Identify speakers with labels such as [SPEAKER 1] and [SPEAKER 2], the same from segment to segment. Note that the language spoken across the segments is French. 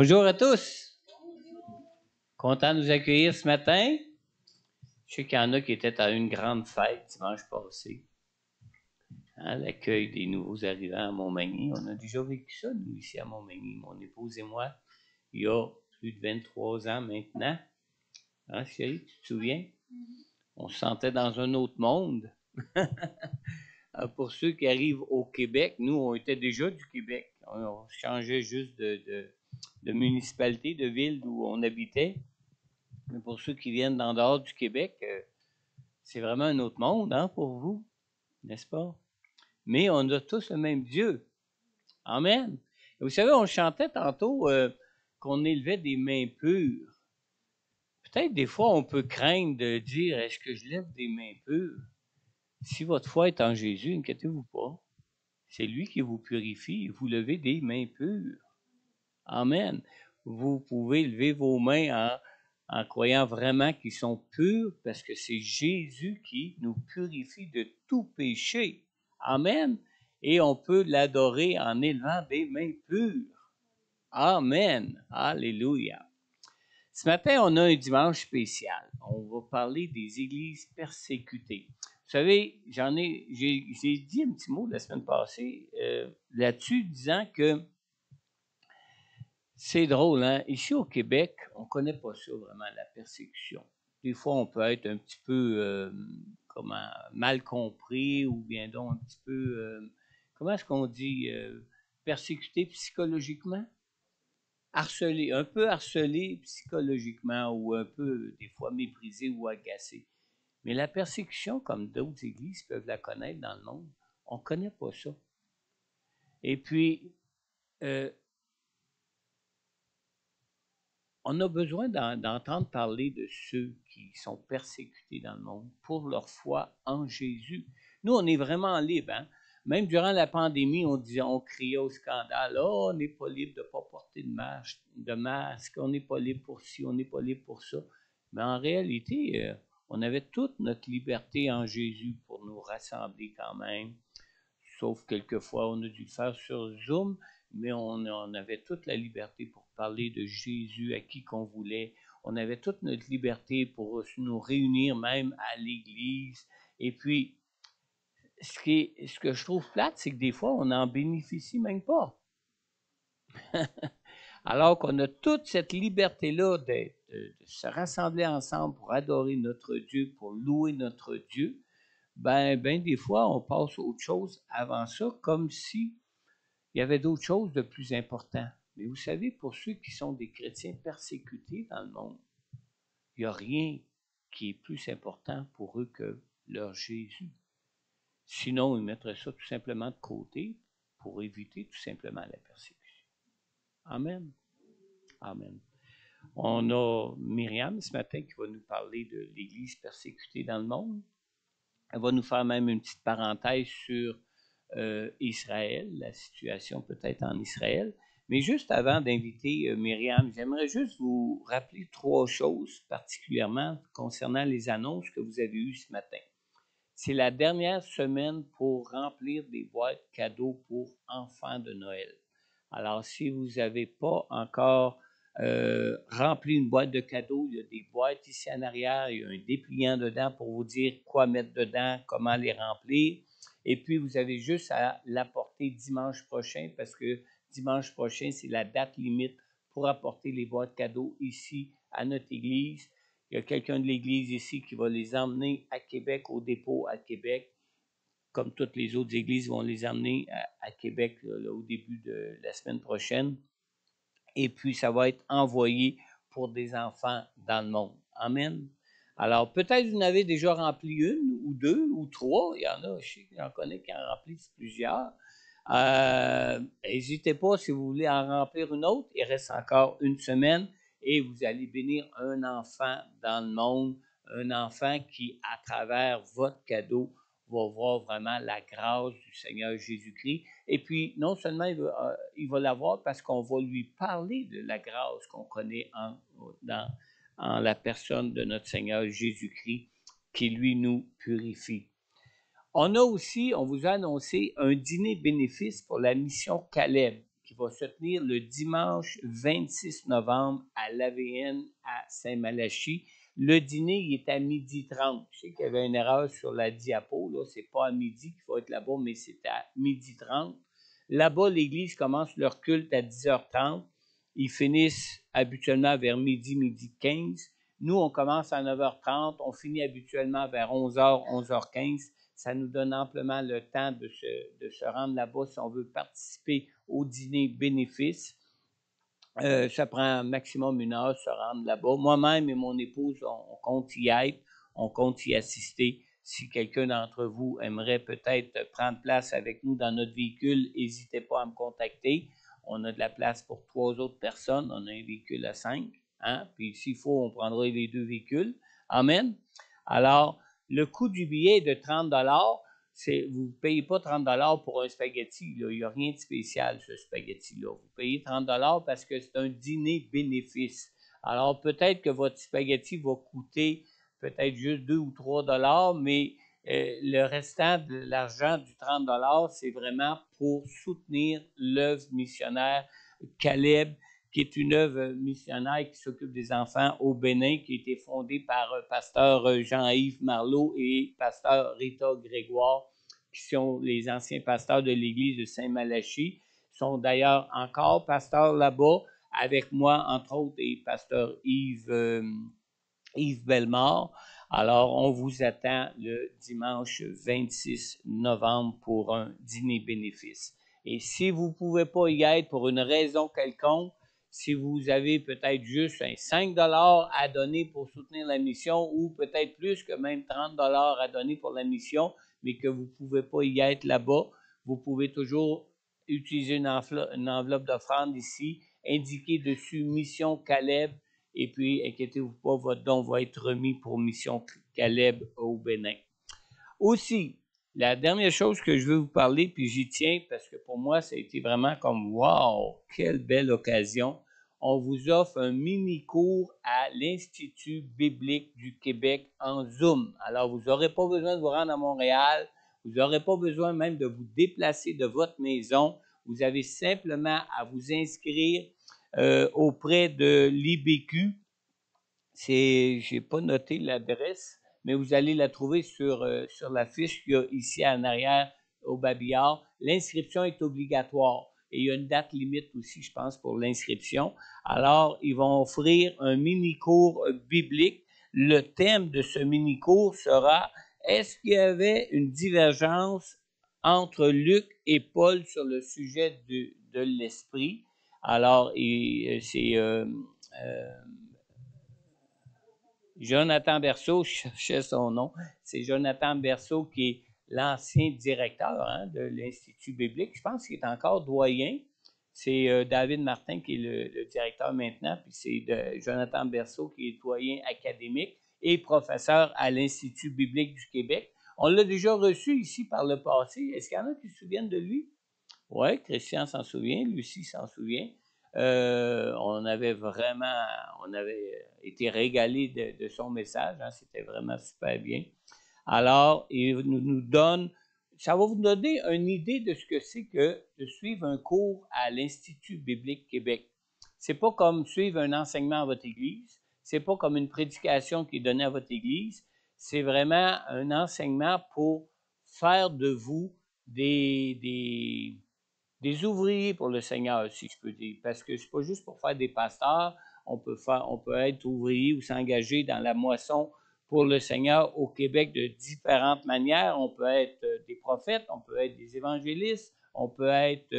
[SPEAKER 1] Bonjour à tous. Content de nous accueillir ce matin. Je sais qu'il y en a qui étaient à une grande fête dimanche passé. L'accueil des nouveaux arrivants à Montmagny. On a déjà vécu ça, nous, ici à Montmagny, mon épouse et moi, il y a plus de 23 ans maintenant. Hein, chérie, tu te souviens? On se sentait dans un autre monde. Pour ceux qui arrivent au Québec, nous, on était déjà du Québec. On changeait juste de municipalité, de ville où on habitait. Mais pour ceux qui viennent d'en dehors du Québec, c'est vraiment un autre monde, hein, pour vous, n'est-ce pas? Mais on a tous le même Dieu. Amen. Et vous savez, on chantait tantôt qu'on élevait des mains pures. Peut-être des fois, on peut craindre de dire, est-ce que je lève des mains pures? Si votre foi est en Jésus, inquiétez-vous pas. C'est lui qui vous purifie et vous levez des mains pures. Amen. Vous pouvez lever vos mains en croyant vraiment qu'ils sont purs parce que c'est Jésus qui nous purifie de tout péché. Amen. Et on peut l'adorer en élevant des mains pures. Amen. Alléluia. Ce matin, on a un dimanche spécial. On va parler des églises persécutées. Vous savez, j'ai dit un petit mot la semaine passée là-dessus, disant que c'est drôle, hein? Ici au Québec, on ne connaît pas ça vraiment, la persécution. Des fois, on peut être un petit peu mal compris ou bien donc un petit peu, comment est-ce qu'on dit, persécuté psychologiquement? Harcelé, un peu harcelé psychologiquement ou un peu, des fois, méprisé ou agacé. Mais la persécution, comme d'autres églises peuvent la connaître dans le monde, on ne connaît pas ça. Et puis, on a besoin d'entendre parler de ceux qui sont persécutés dans le monde pour leur foi en Jésus. Nous, on est vraiment libres. Hein? Même durant la pandémie, on criait au scandale, oh, on n'est pas libre de ne pas porter de masque, on n'est pas libre pour ci, on n'est pas libre pour ça. Mais en réalité, on avait toute notre liberté en Jésus pour nous rassembler quand même. Sauf quelquefois, on a dû le faire sur Zoom, mais on avait toute la liberté pour parler de Jésus à qui qu'on voulait. On avait toute notre liberté pour nous réunir même à l'église. Et puis, ce que je trouve plate, c'est que des fois, on n'en bénéficie même pas. Alors qu'on a toute cette liberté-là de se rassembler ensemble pour adorer notre Dieu, pour louer notre Dieu, ben des fois, on passe à autre chose avant ça, comme si il y avait d'autres choses de plus importantes. Mais vous savez, pour ceux qui sont des chrétiens persécutés dans le monde, il n'y a rien qui est plus important pour eux que leur Jésus. Sinon, ils mettraient ça tout simplement de côté pour éviter tout simplement la persécution. Amen. Amen. On a Myriam ce matin qui va nous parler de l'Église persécutée dans le monde. Elle va nous faire même une petite parenthèse sur Israël, la situation peut-être en Israël. Mais juste avant d'inviter Myriam, j'aimerais juste vous rappeler 3 choses particulièrement concernant les annonces que vous avez eues ce matin. C'est la dernière semaine pour remplir des boîtes cadeaux pour enfants de Noël. Alors, si vous n'avez pas encore rempli une boîte de cadeaux, il y a des boîtes ici en arrière, il y a un dépliant dedans pour vous dire quoi mettre dedans, comment les remplir. Et puis, vous avez juste à l'apporter dimanche prochain parce que dimanche prochain, c'est la date limite pour apporter les boîtes cadeaux ici à notre église. Il y a quelqu'un de l'église ici qui va les emmener à Québec, au dépôt à Québec, comme toutes les autres églises vont les emmener à Québec là, au début de la semaine prochaine. Et puis, ça va être envoyé pour des enfants dans le monde. Amen. Alors, peut-être vous en avez déjà rempli une ou deux ou trois. Il y en a, j'en connais qui en remplissent plusieurs. N'hésitez pas si vous voulez en remplir une autre. Il reste encore une semaine et vous allez bénir un enfant dans le monde, un enfant qui, à travers votre cadeau, va voir vraiment la grâce du Seigneur Jésus-Christ. Et puis, non seulement il va l'avoir parce qu'on va lui parler de la grâce qu'on connaît en la personne de notre Seigneur Jésus-Christ, qui lui nous purifie. On vous a annoncé un dîner bénéfice pour la mission Caleb, qui va se tenir le dimanche 26 novembre à l'AVN à Saint-Malachie. Le dîner, il est à 12h30. Je sais qu'il y avait une erreur sur la diapo, là, c'est pas à midi qu'il faut être là-bas, mais c'est à 12h30. Là-bas, l'église commence leur culte à 10h30. Ils finissent habituellement vers midi, midi 15. Nous, on commence à 9h30, on finit habituellement vers 11h, 11h15. Ça nous donne amplement le temps de se rendre là-bas si on veut participer au dîner bénéfice. Ça prend un maximum 1 heure se rendre là-bas. Moi-même et mon épouse, on compte y être, on compte y assister. Si quelqu'un d'entre vous aimerait peut-être prendre place avec nous dans notre véhicule, n'hésitez pas à me contacter. On a de la place pour 3 autres personnes. On a un véhicule à 5. Hein? Puis s'il faut, on prendra les 2 véhicules. Amen. Alors, le coût du billet est de 30 $. Vous ne payez pas 30 $ pour un spaghetti. Là. Il n'y a rien de spécial, ce spaghetti-là. Vous payez 30 $ parce que c'est un dîner bénéfice. Alors, peut-être que votre spaghetti va coûter peut-être juste 2 ou 3 $, mais le restant de l'argent du 30 $, c'est vraiment pour soutenir l'œuvre missionnaire Caleb, qui est une œuvre missionnaire qui s'occupe des enfants au Bénin, qui a été fondée par pasteur Jean-Yves Marleau et pasteur Rita Grégoire, qui sont les anciens pasteurs de l'église de Saint-Malachie. Ils sont d'ailleurs encore pasteurs là-bas, avec moi, entre autres, et pasteur Yves Bellemare. Alors, on vous attend le dimanche 26 novembre pour un dîner bénéfice. Et si vous ne pouvez pas y être pour une raison quelconque, si vous avez peut-être juste un 5 $ à donner pour soutenir la mission ou peut-être plus que même 30 $ à donner pour la mission, mais que vous ne pouvez pas y être là-bas, vous pouvez toujours utiliser une enveloppe d'offrande ici, indiquer dessus Mission Caleb, et puis inquiétez-vous pas, votre don va être remis pour Mission Caleb au Bénin. Aussi, la dernière chose que je veux vous parler, puis j'y tiens parce que pour moi, ça a été vraiment comme « wow, quelle belle occasion ». On vous offre un mini-cours à l'Institut biblique du Québec en Zoom. Alors, vous n'aurez pas besoin de vous rendre à Montréal, vous n'aurez pas besoin même de vous déplacer de votre maison. Vous avez simplement à vous inscrire auprès de l'IBQ. Je n'ai pas noté l'adresse, mais vous allez la trouver sur la fiche qu'il y a ici en arrière au Babillard. L'inscription est obligatoire et il y a une date limite aussi, je pense, pour l'inscription. Alors, ils vont offrir un mini-cours biblique. Le thème de ce mini-cours sera « Est-ce qu'il y avait une divergence entre Luc et Paul sur le sujet de l'esprit? » Alors, c'est... Jonathan Berceau, je cherchais son nom, c'est Jonathan Berceau qui est l'ancien directeur de l'Institut biblique. Je pense qu'il est encore doyen. C'est David Martin qui est le directeur maintenant, puis c'est Jonathan Berceau qui est doyen académique et professeur à l'Institut biblique du Québec. On l'a déjà reçu ici par le passé. Est-ce qu'il y en a qui se souviennent de lui? Oui, Christian s'en souvient, Lucie s'en souvient. On avait été régalés de son message, hein, c'était vraiment super bien. Alors, il nous donne, ça va vous donner une idée de ce que c'est que de suivre un cours à l'Institut biblique Québec. C'est pas comme suivre un enseignement à votre église, c'est pas comme une prédication qui est donnée à votre église, c'est vraiment un enseignement pour faire de vous des ouvriers pour le Seigneur, si je peux dire, parce que c'est pas juste pour faire des pasteurs, on peut être ouvrier ou s'engager dans la moisson pour le Seigneur au Québec de différentes manières. On peut être des prophètes, on peut être des évangélistes, on peut être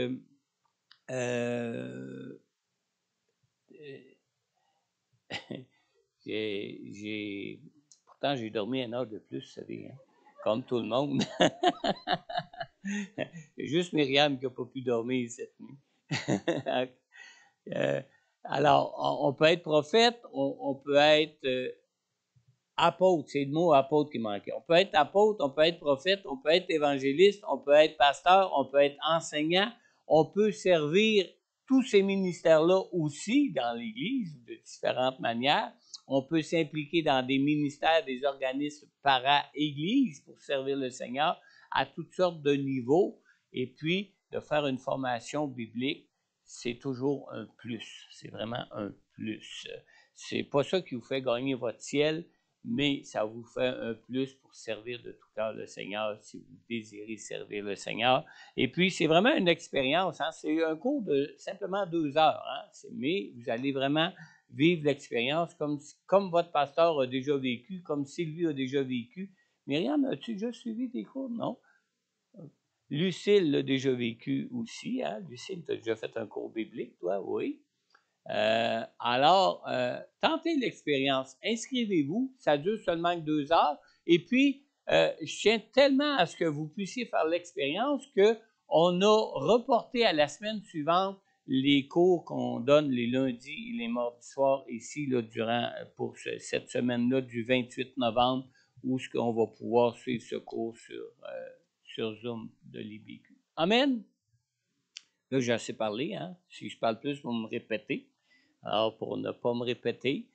[SPEAKER 1] pourtant j'ai dormi 1 heure de plus, vous savez, hein, comme tout le monde. C'est juste Myriam qui n'a pas pu dormir cette nuit. Alors, on peut être prophète, on peut être apôtre, c'est le mot apôtre qui manquait. On peut être apôtre, on peut être prophète, on peut être évangéliste, on peut être pasteur, on peut être enseignant, on peut servir tous ces ministères-là aussi dans l'Église de différentes manières. On peut s'impliquer dans des ministères, des organismes para-Église pour servir le Seigneur à toutes sortes de niveaux et puis de faire une formation biblique. c'est toujours un plus. C'est vraiment un plus. C'est pas ça qui vous fait gagner votre ciel, mais ça vous fait un plus pour servir de tout cœur le Seigneur si vous désirez servir le Seigneur. Et puis, c'est vraiment une expérience. Hein? C'est un cours de simplement 2 heures. Hein? Mais vous allez vraiment vivre l'expérience comme votre pasteur a déjà vécu, comme Sylvie a déjà vécu. Myriam, as-tu déjà suivi des cours? Non? Lucille l'a déjà vécu aussi. Hein? Lucille, tu as déjà fait un cours biblique, toi? Oui. Alors, tentez l'expérience. Inscrivez-vous. Ça dure seulement 2 heures. Et puis, je tiens tellement à ce que vous puissiez faire l'expérience qu'on a reporté à la semaine suivante les cours qu'on donne les lundis et les mardis soirs ici là, pour cette semaine-là du 28 novembre où on va pouvoir suivre ce cours sur Zoom de l'IBQ. Amen. Là, j'ai assez parlé. Hein? Si je parle plus, vous me répétez. Alors, pour ne pas me répéter,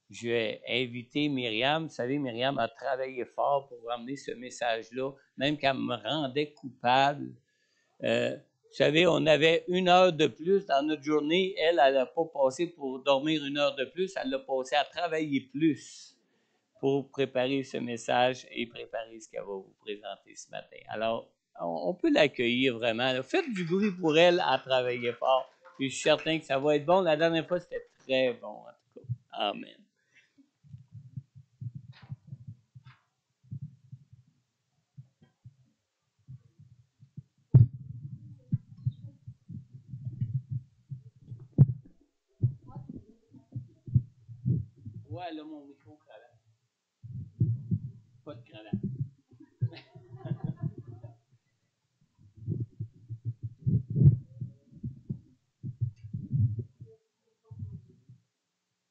[SPEAKER 1] je vais inviter Myriam. Vous savez, Myriam a travaillé fort pour ramener ce message-là, même qu'elle me rendait coupable. Vous savez, on avait 1 heure de plus dans notre journée. Elle n'a pas passé pour dormir 1 heure de plus. Elle l'a passé à travailler plus pour préparer ce message et préparer ce qu'elle va vous présenter ce matin. Alors, on peut l'accueillir vraiment. Là. Faites du bruit pour elle à travailler fort. Puis je suis certain que ça va être bon. La dernière fois, c'était très bon, en tout cas. Amen. Ouais, là, mon micro cravate. Pas de cravate.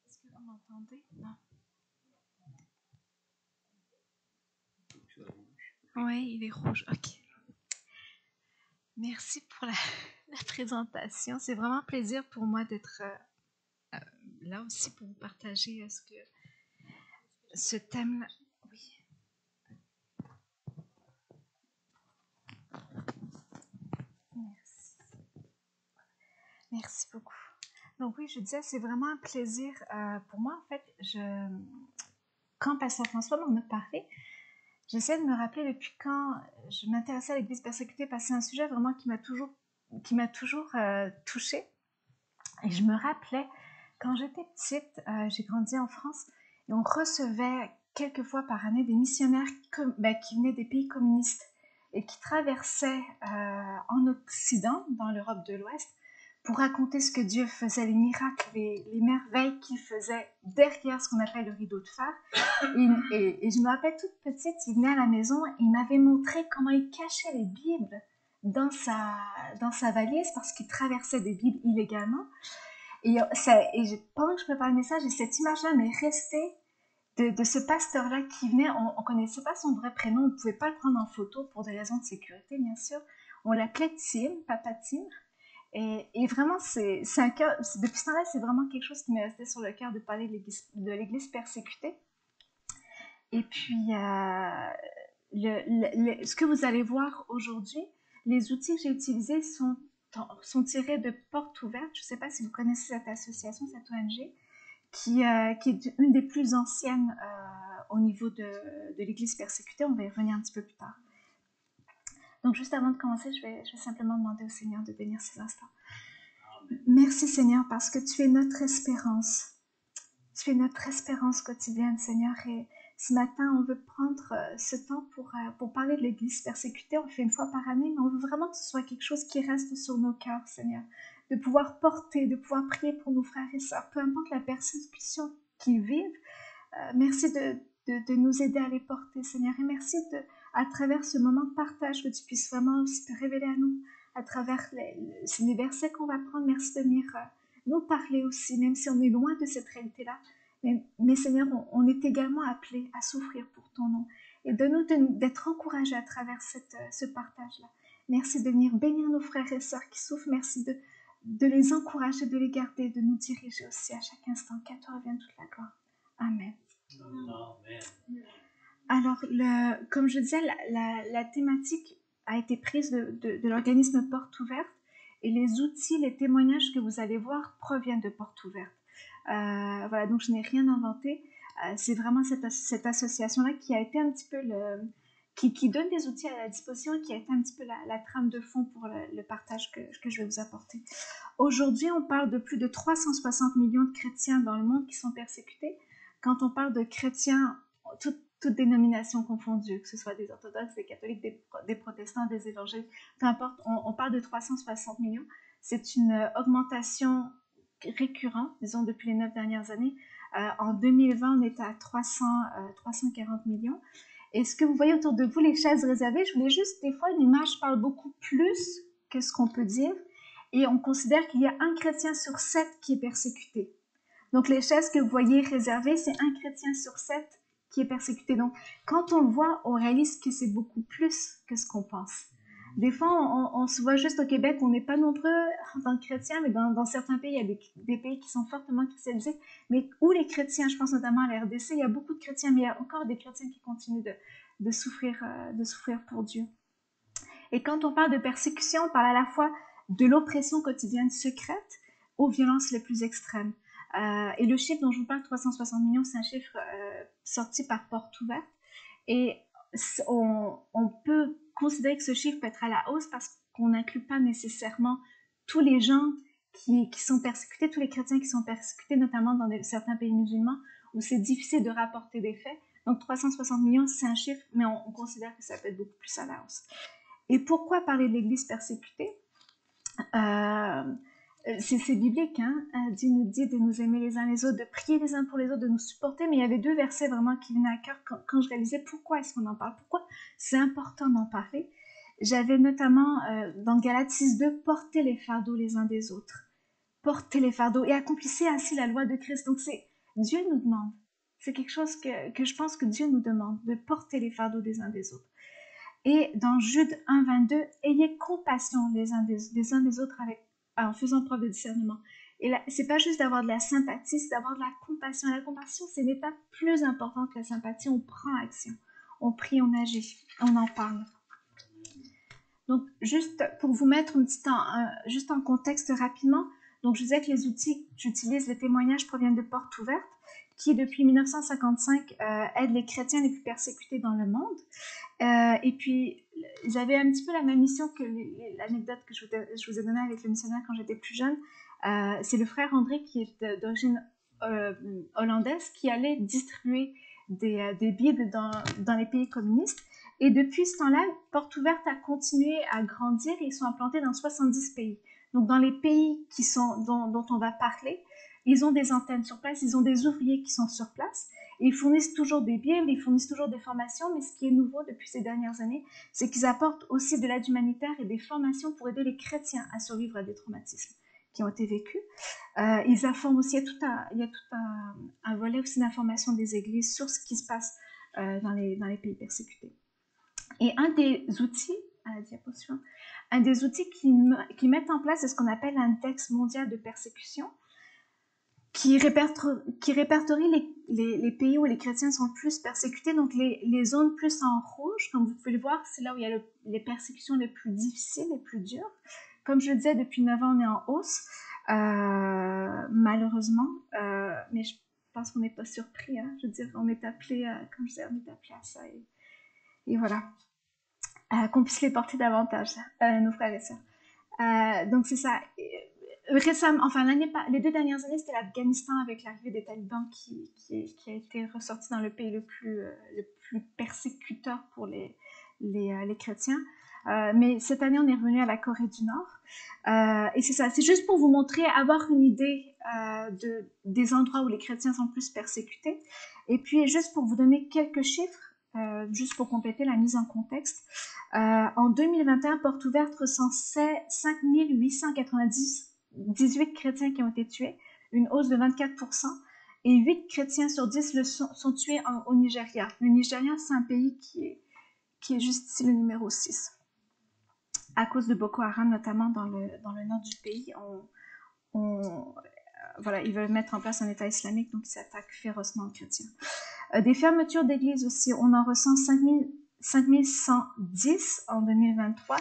[SPEAKER 2] Est-ce que vous m'entendez? Non. Oui, il est rouge. OK. Merci pour la présentation. C'est vraiment un plaisir pour moi d'être là aussi pour vous partager ce thème-là. Oui. Merci. Merci beaucoup. Donc oui, je disais, c'est vraiment un plaisir pour moi. En fait, quand Pasteur François m'en a parlé, j'essaie de me rappeler depuis quand je m'intéressais à l'Église persécutée, parce que c'est un sujet vraiment qui m'a toujours touchée. Et je me rappelais, quand j'étais petite, j'ai grandi en France, et on recevait quelques fois par année des missionnaires qui venaient des pays communistes et qui traversaient en Occident, dans l'Europe de l'Ouest, pour raconter ce que Dieu faisait, les miracles, les merveilles qu'il faisait derrière ce qu'on appelle le rideau de phare. Et je me rappelle toute petite, il venait à la maison et il m'avait montré comment il cachait les Bibles dans sa valise parce qu'il traversait des Bibles illégalement. Et pendant que je préparais le message, et cette image-là m'est restée de ce pasteur-là qui venait. On ne connaissait pas son vrai prénom, on ne pouvait pas le prendre en photo pour des raisons de sécurité, bien sûr. On l'appelait Tim, Papa Tim. Et vraiment, c'est un cœur. Depuis ce temps-là, c'est vraiment quelque chose qui m'est resté sur le cœur de parler de l'Église persécutée. Et puis, ce que vous allez voir aujourd'hui, les outils que j'ai utilisés sont tirés de Portes Ouvertes. Je ne sais pas si vous connaissez cette association, cette ONG, qui est une des plus anciennes au niveau de l'Église persécutée. On va y revenir un petit peu plus tard. Donc, juste avant de commencer, je vais simplement demander au Seigneur de bénir ces instants. Merci Seigneur, parce que tu es notre espérance. Tu es notre espérance quotidienne, Seigneur. Et ce matin, on veut prendre ce temps pour parler de l'Église persécutée. On le fait une fois par année, mais on veut vraiment que ce soit quelque chose qui reste sur nos cœurs, Seigneur. De pouvoir porter, de pouvoir prier pour nos frères et sœurs, peu importe la persécution qu'ils vivent. Merci de nous aider à les porter, Seigneur. Et merci à travers ce moment de partage, que tu puisses vraiment aussi te révéler à nous, à travers les versets qu'on va prendre. Merci de venir nous parler aussi, même si on est loin de cette réalité-là. Mais Seigneur, on est également appelés à souffrir pour ton nom. Et de nous d'être encouragés à travers ce partage-là. Merci de venir bénir nos frères et sœurs qui souffrent. Merci de les encourager, de les garder, de nous diriger aussi à chaque instant. Qu'à toi revienne toute la gloire. Amen.
[SPEAKER 1] Amen.
[SPEAKER 2] Alors, comme je disais, la thématique a été prise de l'organisme Portes Ouvertes. Et les outils, les témoignages que vous allez voir proviennent de Portes Ouvertes. Voilà, donc je n'ai rien inventé. C'est vraiment cette association-là qui a été un petit peu qui donne des outils à la disposition et qui a été un petit peu la trame de fond pour le partage que je vais vous apporter. Aujourd'hui, on parle de plus de 360 millions de chrétiens dans le monde qui sont persécutés. Quand on parle de chrétiens, toutes dénominations confondues, que ce soit des orthodoxes, des catholiques, des protestants, des évangéliques, peu importe, on parle de 360 millions. C'est une augmentation récurrente, disons depuis les 9 dernières années. En 2020, on était à 340 millions. Et ce que vous voyez autour de vous, les chaises réservées, je voulais juste, des fois, une image parle beaucoup plus que ce qu'on peut dire. Et on considère qu'il y a un chrétien sur 7 qui est persécuté. Donc les chaises que vous voyez réservées, c'est un chrétien sur 7 qui est persécuté. Donc quand on le voit, on réalise que c'est beaucoup plus que ce qu'on pense. Des fois, on se voit juste au Québec, on n'est pas nombreux en tant que chrétiens, mais dans certains pays, il y a des pays qui sont fortement christianisés, mais où les chrétiens, je pense notamment à la RDC, il y a beaucoup de chrétiens, mais il y a encore des chrétiens qui continuent de souffrir pour Dieu. Et quand on parle de persécution, on parle à la fois de l'oppression quotidienne secrète aux violences les plus extrêmes. Et le chiffre dont je vous parle, 360 millions, c'est un chiffre sorti par Portes Ouvertes. Et on peut considérer que ce chiffre peut être à la hausse parce qu'on n'inclut pas nécessairement tous les gens qui sont persécutés, tous les chrétiens qui sont persécutés, notamment dans certains pays musulmans où c'est difficile de rapporter des faits. Donc 360 millions, c'est un chiffre, mais on considère que ça peut être beaucoup plus à la hausse. Et pourquoi parler de l'Église persécutée? C'est biblique, hein? Dieu nous dit de nous aimer les uns les autres, de prier les uns pour les autres, de nous supporter, mais il y avait 2 versets vraiment qui venaient à cœur quand je réalisais pourquoi est-ce qu'on en parle, pourquoi c'est important d'en parler. J'avais notamment dans Galates 6.2, portez les fardeaux les uns des autres, portez les fardeaux et accomplissez ainsi la loi de Christ. Donc Dieu nous demande, c'est quelque chose que je pense que Dieu nous demande, de porter les fardeaux des uns des autres. Et dans Jude 1.22, ayez compassion les uns des autres en faisant preuve de discernement. Et là, c'est pas juste d'avoir de la sympathie, c'est d'avoir de la compassion. Et la compassion, c'est une étape plus importante que la sympathie. On prend action, on prie, on agit, on en parle. Donc, juste pour vous mettre juste en contexte rapidement, donc je disais que les outils que j'utilise, les témoignages proviennent de Portes Ouvertes, qui depuis 1955 aident les chrétiens les plus persécutés dans le monde. Et puis, j'avais un petit peu la même mission que l'anecdote que je vous ai donnée avec le missionnaire quand j'étais plus jeune. C'est le frère André, qui est d'origine hollandaise, qui allait distribuer des Bibles dans les pays communistes. Et depuis ce temps-là, Portes Ouvertes a continué à grandir et ils sont implantés dans 70 pays. Donc, dans les pays dont on va parler, ils ont des antennes sur place, ils ont des ouvriers qui sont sur place. Ils fournissent toujours des Bibles, ils fournissent toujours des formations, mais ce qui est nouveau depuis ces dernières années, c'est qu'ils apportent aussi de l'aide humanitaire et des formations pour aider les chrétiens à survivre à des traumatismes qui ont été vécus. Ils informent aussi, il y a tout un volet aussi d'information des églises sur ce qui se passe dans les pays persécutés. Et un des outils, à la diapositive, un des outils qui mettent en place, c'est ce qu'on appelle l'index mondial de persécution, qui répertorie les pays où les chrétiens sont le plus persécutés. Donc les zones plus en rouge, comme vous pouvez le voir, c'est là où il y a les persécutions les plus difficiles, les plus dures. Comme je le disais, depuis 9 ans, on est en hausse, malheureusement, mais je pense qu'on n'est pas surpris. Hein. Je veux dire, on est appelé, comme je disais, on est appelé à ça. Et voilà, qu'on puisse les porter davantage, nos frères et sœurs. Donc c'est ça. Récemment, enfin les 2 dernières années, c'était l'Afghanistan avec l'arrivée des talibans qui a été ressorti dans le pays le plus persécuteur pour les chrétiens. Mais cette année, on est revenu à la Corée du Nord. Et c'est ça, c'est juste pour vous montrer, avoir une idée des endroits où les chrétiens sont plus persécutés. Et puis, juste pour vous donner quelques chiffres, juste pour compléter la mise en contexte, en 2021, Portes Ouvertes recensait 5898 chrétiens qui ont été tués, une hausse de 24%, et 8 chrétiens sur 10 sont tués au Nigeria. Le Nigeria, c'est un pays qui est juste ici le numéro 6. À cause de Boko Haram, notamment dans le nord du pays, voilà, ils veulent mettre en place un État islamique, donc ils s'attaquent férocement aux chrétiens. Des fermetures d'églises aussi, on en recense 5110 en 2023.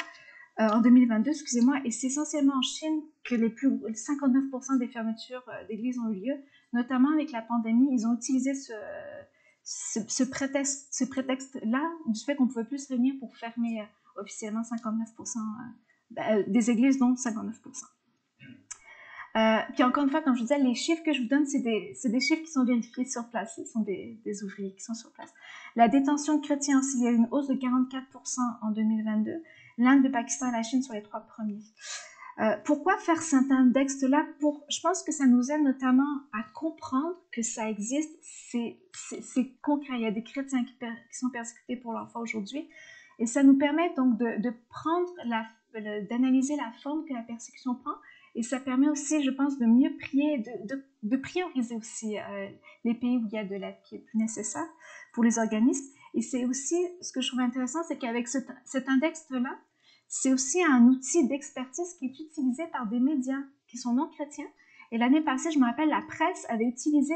[SPEAKER 2] en 2022, excusez-moi, et c'est essentiellement en Chine que 59% des fermetures d'églises ont eu lieu, notamment avec la pandémie. Ils ont utilisé ce prétexte-là, du fait qu'on ne pouvait plus se réunir pour fermer officiellement 59% des églises, dont 59%. Puis encore une fois, comme je vous disais, les chiffres que je vous donne, c'est des chiffres qui sont vérifiés sur place. Ce sont des ouvriers qui sont sur place. La détention de chrétiens aussi, il y a eu une hausse de 44% en 2022. L'Inde, le Pakistan et la Chine sont les 3 premiers. Pourquoi faire cet index-là? Je pense que ça nous aide notamment à comprendre que ça existe. C'est concret. Il y a des chrétiens qui sont persécutés pour leur foi aujourd'hui. Et ça nous permet donc de prendre d'analyser la forme que la persécution prend. Et ça permet aussi, je pense, de mieux prier, de prioriser aussi les pays où il y a de l'aide qui est plus nécessaire pour les organismes. Et c'est aussi, ce que je trouve intéressant, c'est qu'avec cet index-là, c'est aussi un outil d'expertise qui est utilisé par des médias qui sont non chrétiens. Et l'année passée, je me rappelle, la presse avait utilisé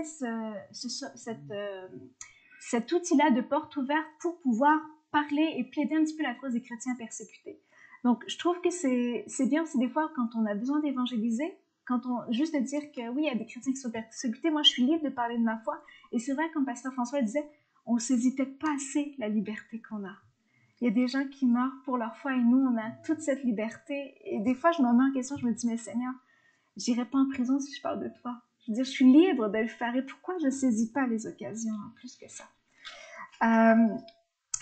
[SPEAKER 2] cet outil-là de porte ouverte pour pouvoir parler et plaider un petit peu la cause des chrétiens persécutés. Donc, je trouve que c'est bien aussi des fois quand on a besoin d'évangéliser, juste de dire que oui, il y a des chrétiens qui sont persécutés, moi je suis libre de parler de ma foi. Et c'est vrai, comme Pasteur François disait, on ne saisit peut-être pas assez la liberté qu'on a. Il y a des gens qui meurent pour leur foi et nous, on a toute cette liberté. Et des fois, je me mets en question, je me dis, mais Seigneur, j'irai pas en prison si je parle de toi. Je veux dire, je suis libre de le faire. Et pourquoi je ne saisis pas les occasions en plus que ça?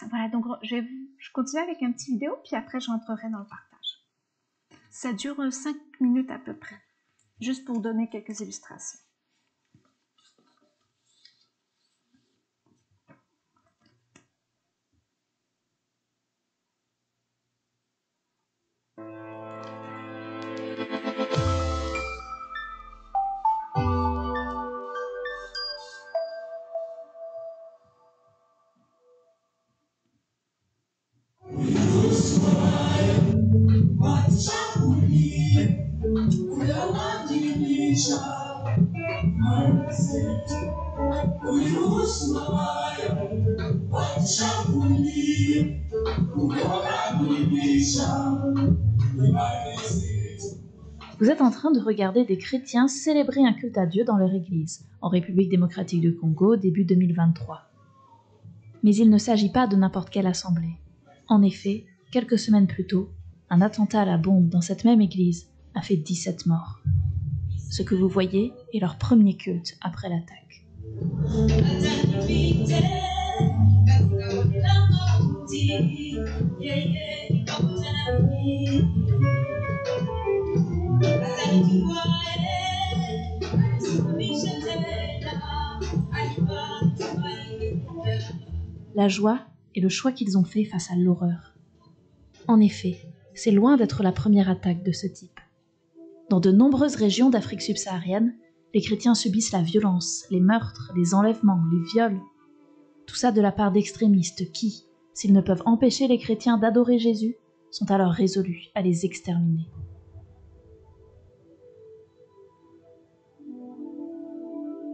[SPEAKER 2] Voilà, donc je continue avec un petit vidéo, puis après je rentrerai dans le partage. Ça dure 5 minutes à peu près, juste pour donner quelques illustrations.
[SPEAKER 3] Vous êtes en train de regarder des chrétiens célébrer un culte à Dieu dans leur église, en République démocratique du Congo, début 2023. Mais il ne s'agit pas de n'importe quelle assemblée. En effet, quelques semaines plus tôt, un attentat à la bombe dans cette même église a fait 17 morts. Ce que vous voyez est leur premier culte après l'attaque. La joie et le choix qu'ils ont fait face à l'horreur. En effet, c'est loin d'être la première attaque de ce type. Dans de nombreuses régions d'Afrique subsaharienne, les chrétiens subissent la violence, les meurtres, les enlèvements, les viols. Tout ça de la part d'extrémistes qui, s'ils ne peuvent empêcher les chrétiens d'adorer Jésus, sont alors résolus à les exterminer.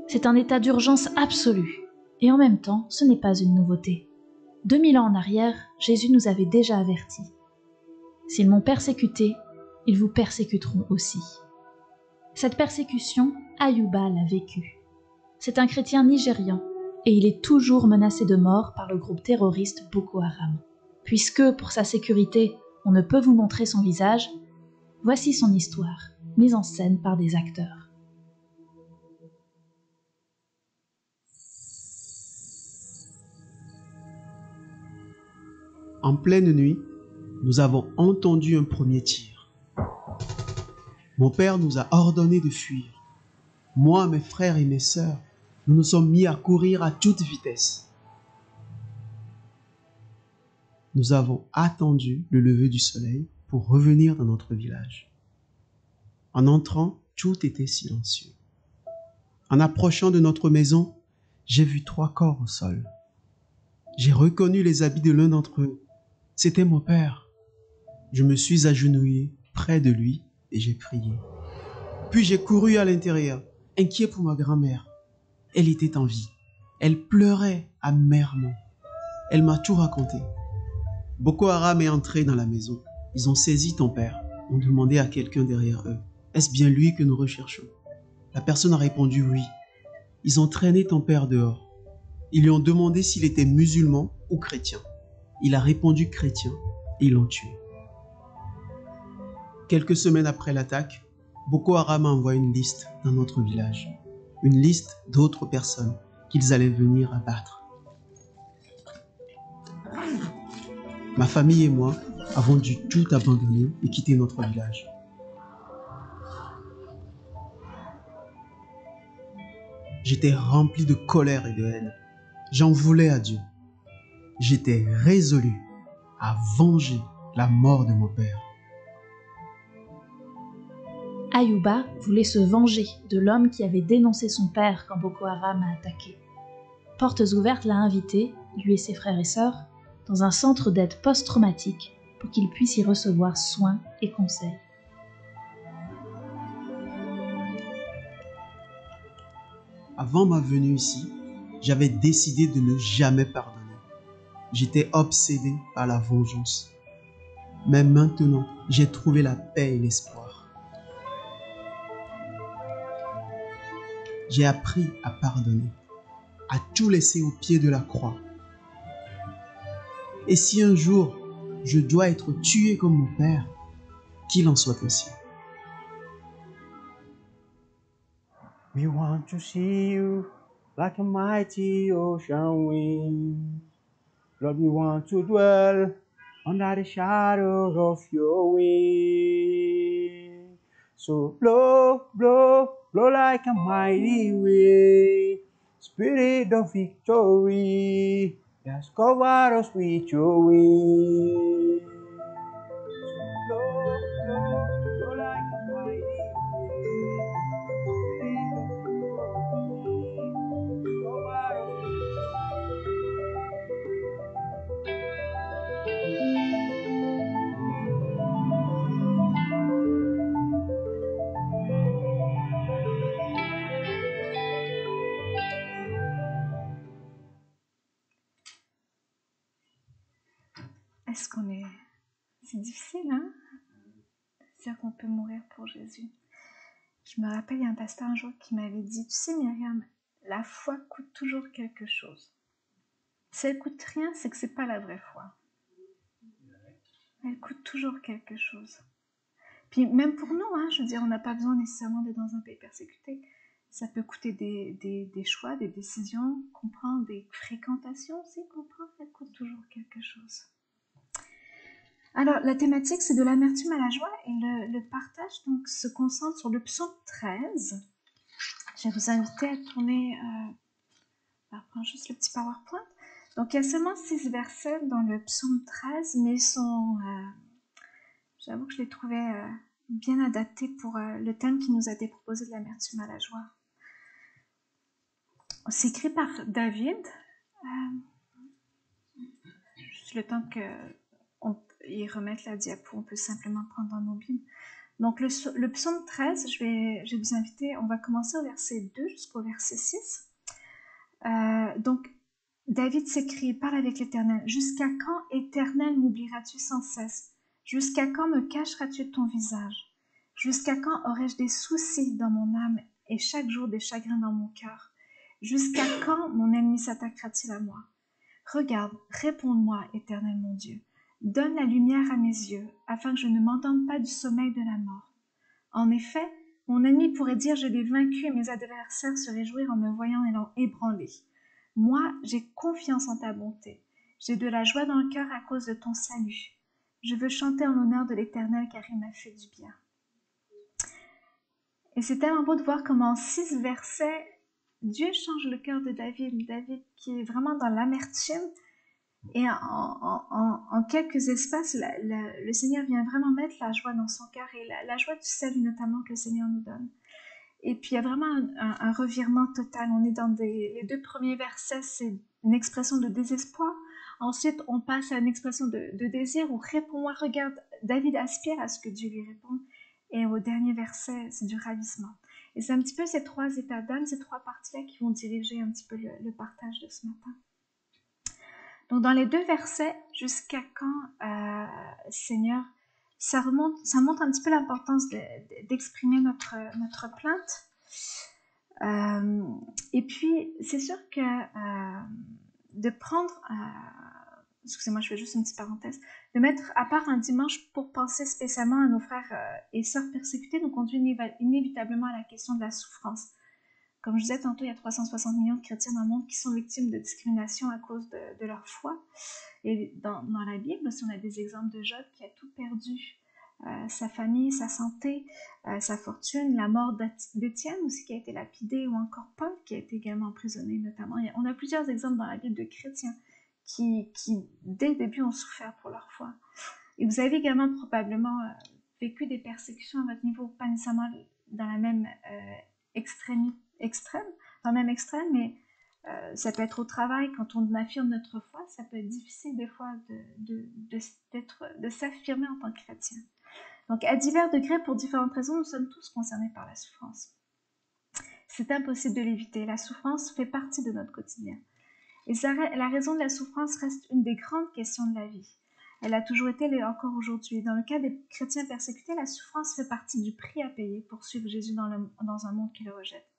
[SPEAKER 3] C'est un état d'urgence absolu, et en même temps, ce n'est pas une nouveauté. 2000 ans en arrière, Jésus nous avait déjà avertis. S'ils m'ont persécuté, ils vous persécuteront aussi. Cette persécution, Ayuba l'a vécue. C'est un chrétien nigérian, et il est toujours menacé de mort par le groupe terroriste Boko Haram. Puisque, pour sa sécurité, on ne peut vous montrer son visage, voici son histoire, mise en scène par des acteurs.
[SPEAKER 4] En pleine nuit, nous avons entendu un premier tir. Mon père nous a ordonné de fuir. Moi, mes frères et mes sœurs, nous nous sommes mis à courir à toute vitesse. Nous avons attendu le lever du soleil pour revenir dans notre village. En entrant, tout était silencieux. En approchant de notre maison, j'ai vu 3 corps au sol. J'ai reconnu les habits de l'un d'entre eux. C'était mon père. Je me suis agenouillé près de lui et j'ai prié. Puis j'ai couru à l'intérieur, inquiet pour ma grand-mère. Elle était en vie. Elle pleurait amèrement. Elle m'a tout raconté. Boko Haram est entré dans la maison. Ils ont saisi ton père, ont demandé à quelqu'un derrière eux, est-ce bien lui que nous recherchons? La personne a répondu oui. Ils ont traîné ton père dehors. Ils lui ont demandé s'il était musulman ou chrétien. Il a répondu chrétien et ils l'ont tué. Quelques semaines après l'attaque, Boko Haram a envoyé une liste dans notre village. Une liste d'autres personnes qu'ils allaient venir abattre. Ma famille et moi avons dû tout abandonner et quitter notre village. J'étais rempli de colère et de haine. J'en voulais à Dieu. J'étais résolu à venger la mort de mon père.
[SPEAKER 3] Ayuba voulait se venger de l'homme qui avait dénoncé son père quand Boko Haram a attaqué. Portes Ouvertes l'a invité, lui et ses frères et sœurs, dans un centre d'aide post-traumatique pour qu'il puisse y recevoir soins et conseils.
[SPEAKER 4] Avant ma venue ici, j'avais décidé de ne jamais pardonner. J'étais obsédé par la vengeance. Mais maintenant, j'ai trouvé la paix et l'espoir. J'ai appris à pardonner, à tout laisser au pied de la croix. Et si un jour, je dois être tué comme mon père, qu'il en soit ainsi.
[SPEAKER 5] We want to see you like a mighty ocean wind. Lord, we want to dwell under the shadow of your wing. So blow, blow, blow like a mighty wind. Spirit of victory, just cover us with your wings. So blow, blow, blow like a mighty wind.
[SPEAKER 2] Est-ce qu'on est... C'est difficile, hein? C'est-à-dire qu'on peut mourir pour Jésus. Je me rappelle, il y a un pasteur un jour qui m'avait dit, tu sais Myriam, la foi coûte toujours quelque chose. Si elle coûte rien, c'est que c'est pas la vraie foi. Elle coûte toujours quelque chose. Puis même pour nous, hein, je veux dire, on n'a pas besoin nécessairement d'être dans un pays persécuté. Ça peut coûter des choix, des décisions, qu'on prend, des fréquentations aussi qu'on prend, elle coûte toujours quelque chose. Alors, la thématique, c'est de l'amertume à la joie et le partage donc, se concentre sur le psaume 13. Je vais vous inviter à tourner, prendre juste le petit PowerPoint. Donc, il y a seulement 6 versets dans le psaume 13, mais j'avoue que je les trouvais bien adaptés pour le thème qui nous a été proposé de l'amertume à la joie. C'est écrit par David. Juste le temps qu'ils remettent la diapo, on peut simplement prendre dans nos Bibles. Donc, le psaume 13, je vais vous inviter, on va commencer au verset 2 jusqu'au verset 6. Donc, David s'écrie, parle avec l'Éternel. Jusqu'à quand, Éternel, m'oublieras-tu sans cesse? Jusqu'à quand me cacheras-tu de ton visage? Jusqu'à quand aurai-je des soucis dans mon âme et chaque jour des chagrins dans mon cœur? Jusqu'à quand mon ennemi s'attaquera-t-il à moi? Regarde, réponds-moi, Éternel mon Dieu. Donne la lumière à mes yeux, afin que je ne m'endorme pas du sommeil de la mort. En effet, mon ennemi pourrait dire je l'ai vaincu et mes adversaires se réjouir en me voyant ébranlé. Moi, j'ai confiance en ta bonté. J'ai de la joie dans le cœur à cause de ton salut. Je veux chanter en l'honneur de l'Éternel car il m'a fait du bien. Et c'est tellement beau de voir comment en 6 versets, Dieu change le cœur de David. David qui est vraiment dans l'amertume. Et en quelques espaces, le Seigneur vient vraiment mettre la joie dans son cœur et la joie du salut notamment que le Seigneur nous donne. Et puis il y a vraiment un revirement total. On est dans les 2 premiers versets, c'est une expression de désespoir. Ensuite, on passe à une expression de désir où réponds-moi, regarde, David aspire à ce que Dieu lui réponde. Et au dernier verset, c'est du ravissement. Et c'est un petit peu ces 3 états d'âme, ces 3 parties-là qui vont diriger un petit peu le partage de ce matin. Donc dans les 2 versets, jusqu'à quand, Seigneur, ça montre un petit peu l'importance d'exprimer notre plainte. Et puis, c'est sûr que de prendre, excusez-moi, je fais juste une petite parenthèse, de mettre à part un dimanche pour penser spécialement à nos frères et sœurs persécutés nous conduit inévitablement à la question de la souffrance. Comme je disais tantôt, il y a 360 millions de chrétiens dans le monde qui sont victimes de discrimination à cause de leur foi. Et dans la Bible, aussi, on a des exemples de Job qui a tout perdu. Sa famille, sa santé, sa fortune, la mort d'Étienne aussi qui a été lapidé, ou encore Paul qui a été également emprisonné notamment. On a plusieurs exemples dans la Bible de chrétiens qui dès le début ont souffert pour leur foi. Et vous avez également probablement vécu des persécutions à votre niveau, pas nécessairement dans la même extrême, dans le même extrême, mais ça peut être au travail, quand on affirme notre foi, ça peut être difficile des fois de s'affirmer en tant que chrétien. Donc, à divers degrés, pour différentes raisons, nous sommes tous concernés par la souffrance. C'est impossible de l'éviter. La souffrance fait partie de notre quotidien. Et la raison de la souffrance reste une des grandes questions de la vie. Elle a toujours été, elle est encore aujourd'hui. Dans le cas des chrétiens persécutés, la souffrance fait partie du prix à payer pour suivre Jésus dans un monde qui le rejette.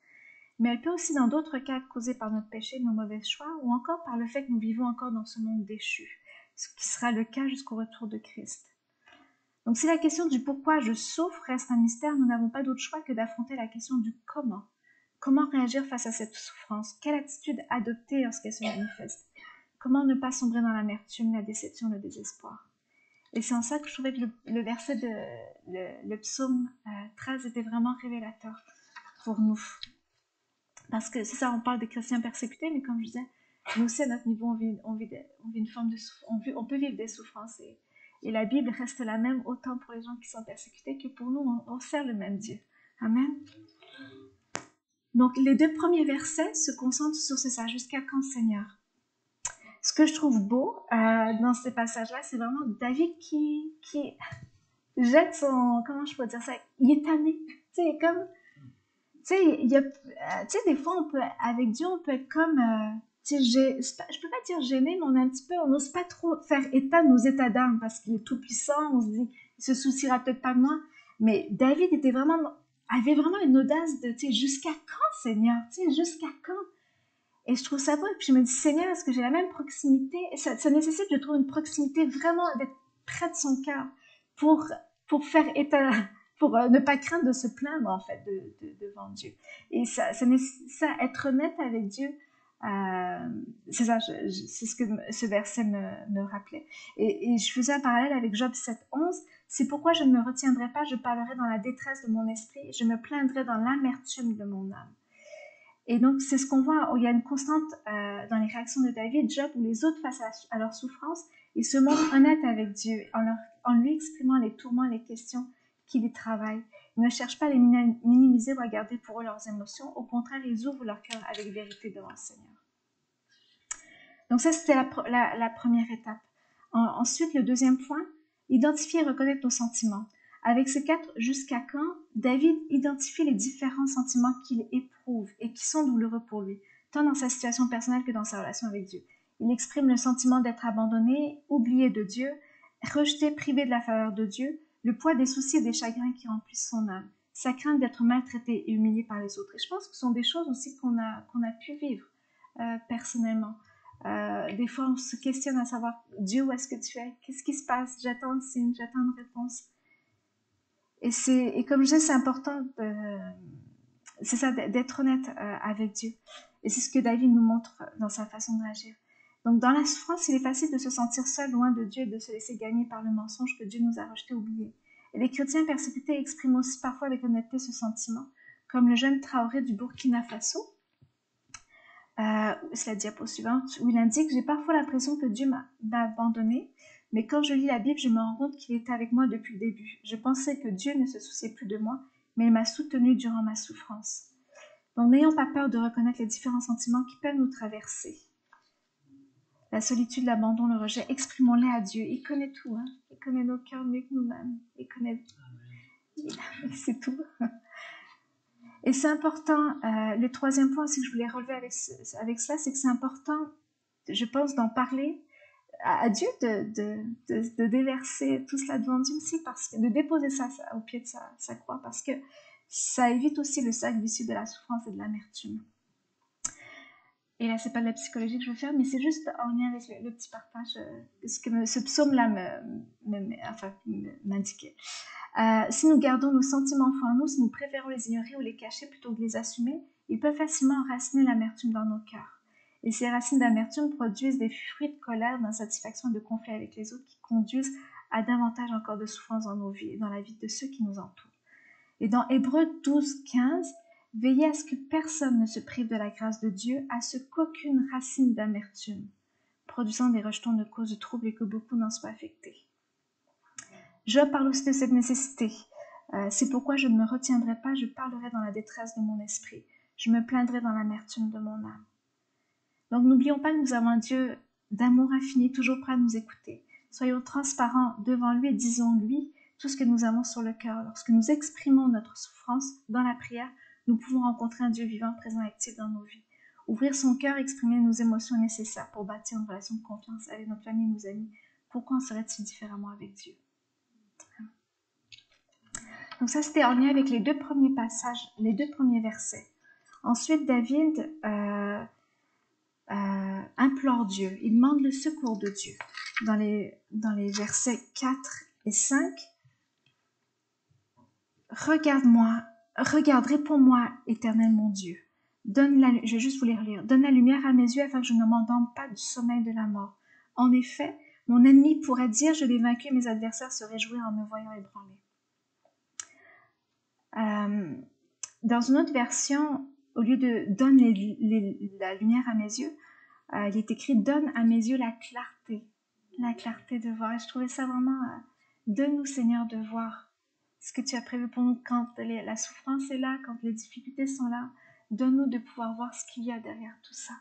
[SPEAKER 2] Mais elle peut aussi, dans d'autres cas, être causée par notre péché, nos mauvais choix, ou encore par le fait que nous vivons encore dans ce monde déchu, ce qui sera le cas jusqu'au retour de Christ. Donc si la question du pourquoi je souffre reste un mystère, nous n'avons pas d'autre choix que d'affronter la question du comment. Comment réagir face à cette souffrance? Quelle attitude adopter lorsqu'elle se manifeste? Comment ne pas sombrer dans l'amertume, la déception, le désespoir? Et c'est en ça que je trouvais que le verset le psaume 13 était vraiment révélateur pour nous. Parce que c'est ça, on parle des chrétiens persécutés, mais comme je disais, nous aussi à notre niveau, on vit une forme de on peut vivre des souffrances. Et la Bible reste la même autant pour les gens qui sont persécutés que pour nous, on sert le même Dieu. Amen. Donc les deux premiers versets se concentrent sur ça. Jusqu'à quand, Seigneur? Ce que je trouve beau dans ces passages-là, c'est vraiment David qui jette son... Comment je peux dire ça? Il est tanné. Tu sais, comme... Tu sais, des fois, avec Dieu, on peut être comme... je peux pas dire gêné, mais on n'ose pas trop faire état de nos états d'âme parce qu'il est tout puissant, on se dit, il se souciera peut-être pas de moi. Mais David avait vraiment une audace de, tu sais, jusqu'à quand, Seigneur? Tu sais, jusqu'à quand? Et je trouve ça beau. Et puis je me dis, Seigneur, est-ce que j'ai la même proximité? Et ça nécessite, je trouve, une proximité vraiment d'être près de son cœur pour faire état, pour ne pas craindre de se plaindre, en fait, devant Dieu. Et ça, être honnête avec Dieu, c'est ça, c'est ce que ce verset me rappelait. Et je faisais un parallèle avec Job 7:11. C'est pourquoi je ne me retiendrai pas, je parlerai dans la détresse de mon esprit, je me plaindrai dans l'amertume de mon âme. Et donc, c'est ce qu'on voit, il y a une constante dans les réactions de David, Job, où les autres, face à leur souffrance, ils se montrent honnêtes avec Dieu, en lui exprimant les tourments, les questions qui les travaillent. Ils ne cherchent pas à les minimiser ou à garder pour eux leurs émotions. Au contraire, ils ouvrent leur cœur avec vérité devant le Seigneur. Donc ça, c'était la première étape. Ensuite, le deuxième point, identifier et reconnaître nos sentiments. Avec ces 4 jusqu'à quand, David identifie les différents sentiments qu'il éprouve et qui sont douloureux pour lui, tant dans sa situation personnelle que dans sa relation avec Dieu. Il exprime le sentiment d'être abandonné, oublié de Dieu, rejeté, privé de la faveur de Dieu, le poids des soucis et des chagrins qui remplissent son âme, sa crainte d'être maltraité et humilié par les autres. Et je pense que ce sont des choses aussi qu'on a pu vivre personnellement. Des fois, on se questionne à savoir, Dieu, où est-ce que tu es? Qu'est-ce qui se passe? J'attends un signe, j'attends une réponse. Et comme je disais, c'est important c'est ça, d'être honnête avec Dieu. Et c'est ce que David nous montre dans sa façon de réagir. Donc, dans la souffrance, il est facile de se sentir seul, loin de Dieu, et de se laisser gagner par le mensonge que Dieu nous a rejeté, oublié. Et les chrétiens persécutés expriment aussi parfois avec honnêteté ce sentiment, comme le jeune Traoré du Burkina Faso. C'est la diapo suivante, où il indique « J'ai parfois l'impression que Dieu m'a abandonné, mais quand je lis la Bible, je me rends compte qu'il était avec moi depuis le début. Je pensais que Dieu ne se souciait plus de moi, mais il m'a soutenu durant ma souffrance. » Donc, n'ayons pas peur de reconnaître les différents sentiments qui peuvent nous traverser. La solitude, l'abandon, le rejet, exprimons-les à Dieu. Il connaît tout, hein? Il connaît nos cœurs mieux que nous-mêmes. Il connaît... C'est tout. Et c'est important, le troisième point aussi que je voulais relever avec cela, c'est que c'est important, je pense, d'en parler à Dieu de déverser tout cela devant Dieu aussi, parce que de déposer ça au pied de sa croix, parce que ça évite aussi le cercle vicieux de la souffrance et de l'amertume. Et là, c'est pas de la psychologie que je veux faire, mais c'est juste en lien avec le petit partage, ce que ce psaume-là m'indiquait. Si nous gardons nos sentiments forts en nous, si nous préférons les ignorer ou les cacher plutôt que de les assumer, ils peuvent facilement enraciner l'amertume dans nos cœurs. Et ces racines d'amertume produisent des fruits de colère, d'insatisfaction et de conflit avec les autres qui conduisent à davantage encore de souffrance dans nos vies et dans la vie de ceux qui nous entourent. Et dans Hébreux 12, 15, veillez à ce que personne ne se prive de la grâce de Dieu, à ce qu'aucune racine d'amertume, produisant des rejetons, ne cause de troubles et que beaucoup n'en soient affectés. Job parle aussi de cette nécessité. C'est pourquoi je ne me retiendrai pas, je parlerai dans la détresse de mon esprit. Je me plaindrai dans l'amertume de mon âme. Donc n'oublions pas que nous avons un Dieu d'amour infini, toujours prêt à nous écouter. Soyons transparents devant lui et disons-lui tout ce que nous avons sur le cœur. Lorsque nous exprimons notre souffrance dans la prière, nous pouvons rencontrer un Dieu vivant, présent et actif dans nos vies. Ouvrir son cœur, exprimer nos émotions nécessaires pour bâtir une relation de confiance avec notre famille et nos amis. Pourquoi en serait-il différemment avec Dieu? Donc ça, c'était en lien avec les deux premiers passages, les deux premiers versets. Ensuite, David implore Dieu, il demande le secours de Dieu. Dans les versets 4 et 5, « Regarde, réponds-moi, Éternel mon Dieu. Je vais juste vous les relire. Donne la lumière à mes yeux afin que je ne m'endorme pas du sommeil de la mort. En effet, mon ennemi pourrait dire, je l'ai vaincu, mes adversaires se réjouir en me voyant ébranlé. » Dans une autre version, au lieu de « donne la lumière à mes yeux », il est écrit « donne à mes yeux la clarté de voir ». Et je trouvais ça vraiment « donne-nous Seigneur de voir ce que tu as prévu pour nous quand la souffrance est là, quand les difficultés sont là. Donne-nous de pouvoir voir ce qu'il y a derrière tout ça. »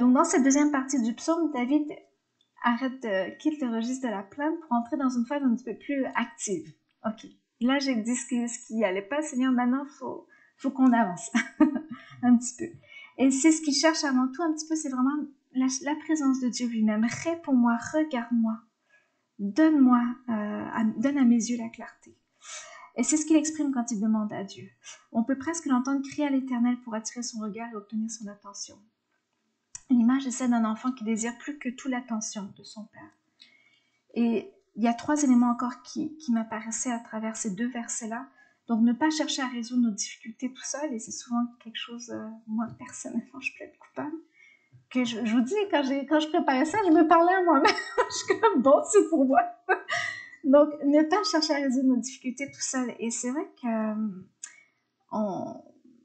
[SPEAKER 2] Donc dans cette deuxième partie du psaume, David quitte le registre de la plainte pour entrer dans une phase un petit peu plus active. Ok, là j'ai dit ce qui allait pas, Seigneur, maintenant faut qu'on avance un petit peu. Et c'est ce qu'il cherche avant tout un petit peu, c'est vraiment la présence de Dieu lui-même. Réponds-moi, regarde-moi, donne à mes yeux la clarté. Et c'est ce qu'il exprime quand il demande à Dieu. On peut presque l'entendre crier à l'Éternel pour attirer son regard et obtenir son attention. L'image est celle d'un enfant qui désire plus que tout l'attention de son père. Et il y a 3 éléments encore qui m'apparaissaient à travers ces 2 versets-là. Donc, ne pas chercher à résoudre nos difficultés tout seul, et c'est souvent quelque chose, moi, personnellement, je plaide coupable, que je vous dis, quand je préparais ça, je me parlais à moi-même. Je suis comme, bon, c'est pour moi. Donc, ne pas chercher à résoudre nos difficultés tout seul. Et c'est vrai que,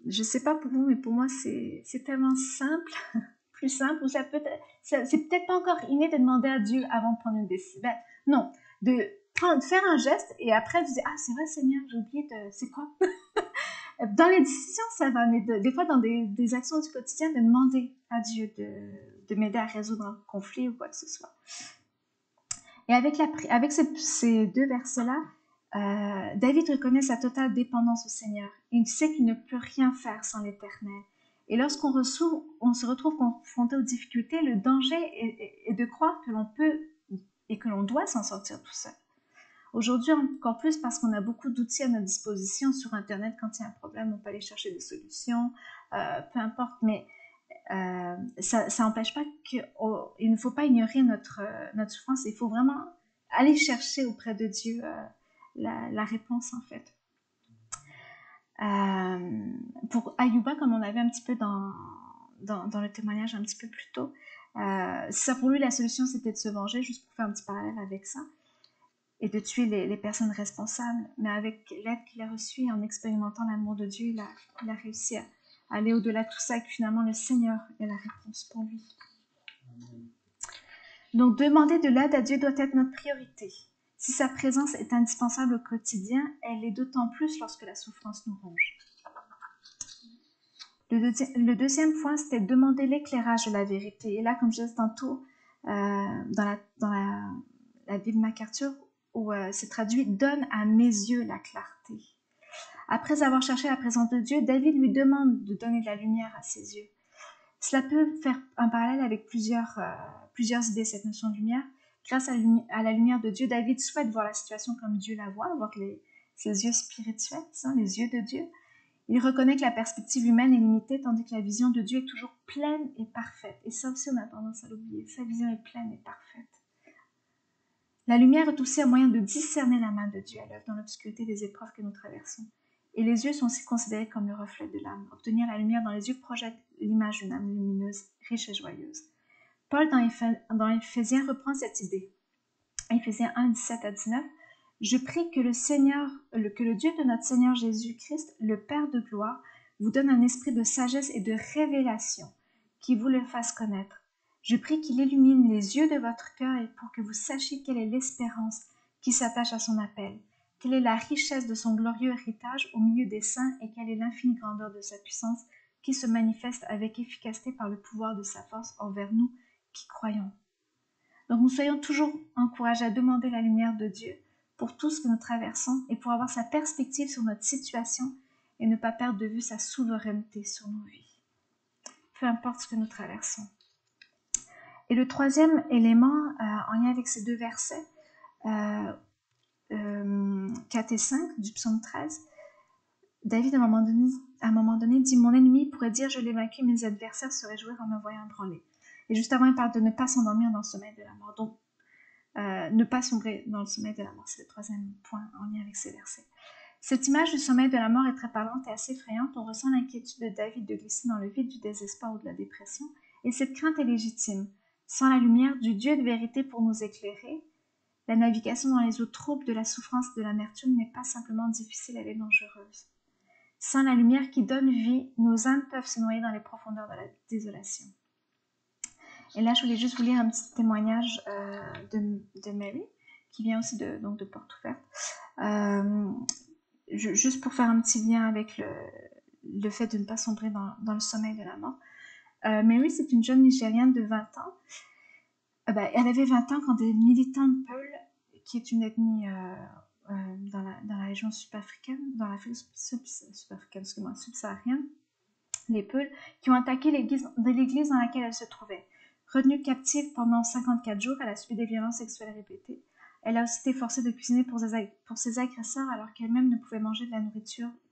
[SPEAKER 2] je sais pas pour vous, mais pour moi, c'est tellement simple, plus simple, ou c'est peut-être pas encore inné de demander à Dieu avant de prendre une décision. Ben, non, de faire un geste et après de dire, ah, c'est vrai, Seigneur, j'ai oublié c'est quoi? Dans les décisions, ça va, mais des fois, dans des actions du quotidien, de demander à Dieu de m'aider à résoudre un conflit ou quoi que ce soit. Et avec ces 2 versets-là, David reconnaît sa totale dépendance au Seigneur. Il sait qu'il ne peut rien faire sans l'Éternel. Et lorsqu'on se retrouve confronté aux difficultés, le danger est de croire que l'on peut et que l'on doit s'en sortir tout seul. Aujourd'hui, encore plus parce qu'on a beaucoup d'outils à notre disposition sur Internet. Quand il y a un problème, on peut aller chercher des solutions, peu importe, mais ça n'empêche pas qu'il ne faut pas ignorer notre souffrance. Il faut vraiment aller chercher auprès de Dieu la réponse, en fait. Pour Ayuba, comme on avait un petit peu dans le témoignage un petit peu plus tôt, ça pour lui, la solution, c'était de se venger, juste pour faire un petit parallèle avec ça, et de tuer les personnes responsables. Mais avec l'aide qu'il a reçue, en expérimentant l'amour de Dieu, il a réussi à aller au-delà de tout ça, et que finalement le Seigneur est la réponse pour lui. Donc demander de l'aide à Dieu doit être notre priorité. Si sa présence est indispensable au quotidien, elle est d'autant plus lorsque la souffrance nous ronge. Le deuxième point, c'était demander l'éclairage de la vérité. Et là, comme je disais tantôt, dans la Bible MacArthur, où c'est traduit « donne à mes yeux la clarté ». Après avoir cherché la présence de Dieu, David lui demande de donner de la lumière à ses yeux. Cela peut faire un parallèle avec plusieurs idées, cette notion de lumière. Grâce à la lumière de Dieu, David souhaite voir la situation comme Dieu la voit, avoir ses yeux spirituels, les yeux de Dieu. Il reconnaît que la perspective humaine est limitée, tandis que la vision de Dieu est toujours pleine et parfaite. Et ça aussi, on a tendance à l'oublier. Sa vision est pleine et parfaite. La lumière est aussi un moyen de discerner la main de Dieu à l'œuvre dans l'obscurité des épreuves que nous traversons. Et les yeux sont aussi considérés comme le reflet de l'âme. Obtenir la lumière dans les yeux projette l'image d'une âme lumineuse, riche et joyeuse. Paul, dans Éphésiens, reprend cette idée. Éphésiens 1, 17 à 19. Je prie que le Dieu de notre Seigneur Jésus-Christ, le Père de gloire, vous donne un esprit de sagesse et de révélation, qui vous le fasse connaître. Je prie qu'il illumine les yeux de votre cœur et pour que vous sachiez quelle est l'espérance qui s'attache à son appel, quelle est la richesse de son glorieux héritage au milieu des saints et quelle est l'infinie grandeur de sa puissance qui se manifeste avec efficacité par le pouvoir de sa force envers nous qui croyons. Donc nous soyons toujours encouragés à demander la lumière de Dieu pour tout ce que nous traversons et pour avoir sa perspective sur notre situation et ne pas perdre de vue sa souveraineté sur nos vies, peu importe ce que nous traversons. Et le troisième élément en lien avec ces deux versets, 4 et 5 du psaume 13, David à un moment donné dit « Mon ennemi pourrait dire je l'ai vaincu, mes adversaires se réjouir en me voyant branler ». Et juste avant, il parle de ne pas s'endormir dans le sommeil de la mort. Donc, ne pas sombrer dans le sommeil de la mort, c'est le troisième point en lien avec ces versets. Cette image du sommeil de la mort est très parlante et assez effrayante. On ressent l'inquiétude de David de glisser dans le vide du désespoir ou de la dépression. Et cette crainte est légitime. Sans la lumière du Dieu de vérité pour nous éclairer, la navigation dans les eaux troubles de la souffrance et de l'amertume n'est pas simplement difficile, elle est dangereuse. Sans la lumière qui donne vie, nos âmes peuvent se noyer dans les profondeurs de la désolation. Et là, je voulais juste vous lire un petit témoignage de Mary, qui vient aussi de Porte Ouverte. Juste pour faire un petit lien avec le fait de ne pas sombrer dans le sommeil de la mort. Mary, c'est une jeune Nigériane de 20 ans. Elle avait 20 ans quand des militants de Peul, qui est une ethnie dans la région sud-africaine, dans l'Afrique subsaharienne, les Peuls, qui ont attaqué l'église dans laquelle elle se trouvait. Retenue captive pendant 54 jours, elle a subi des violences sexuelles répétées. Elle a aussi été forcée de cuisiner pour ses agresseurs alors qu'elle-même ne pouvait manger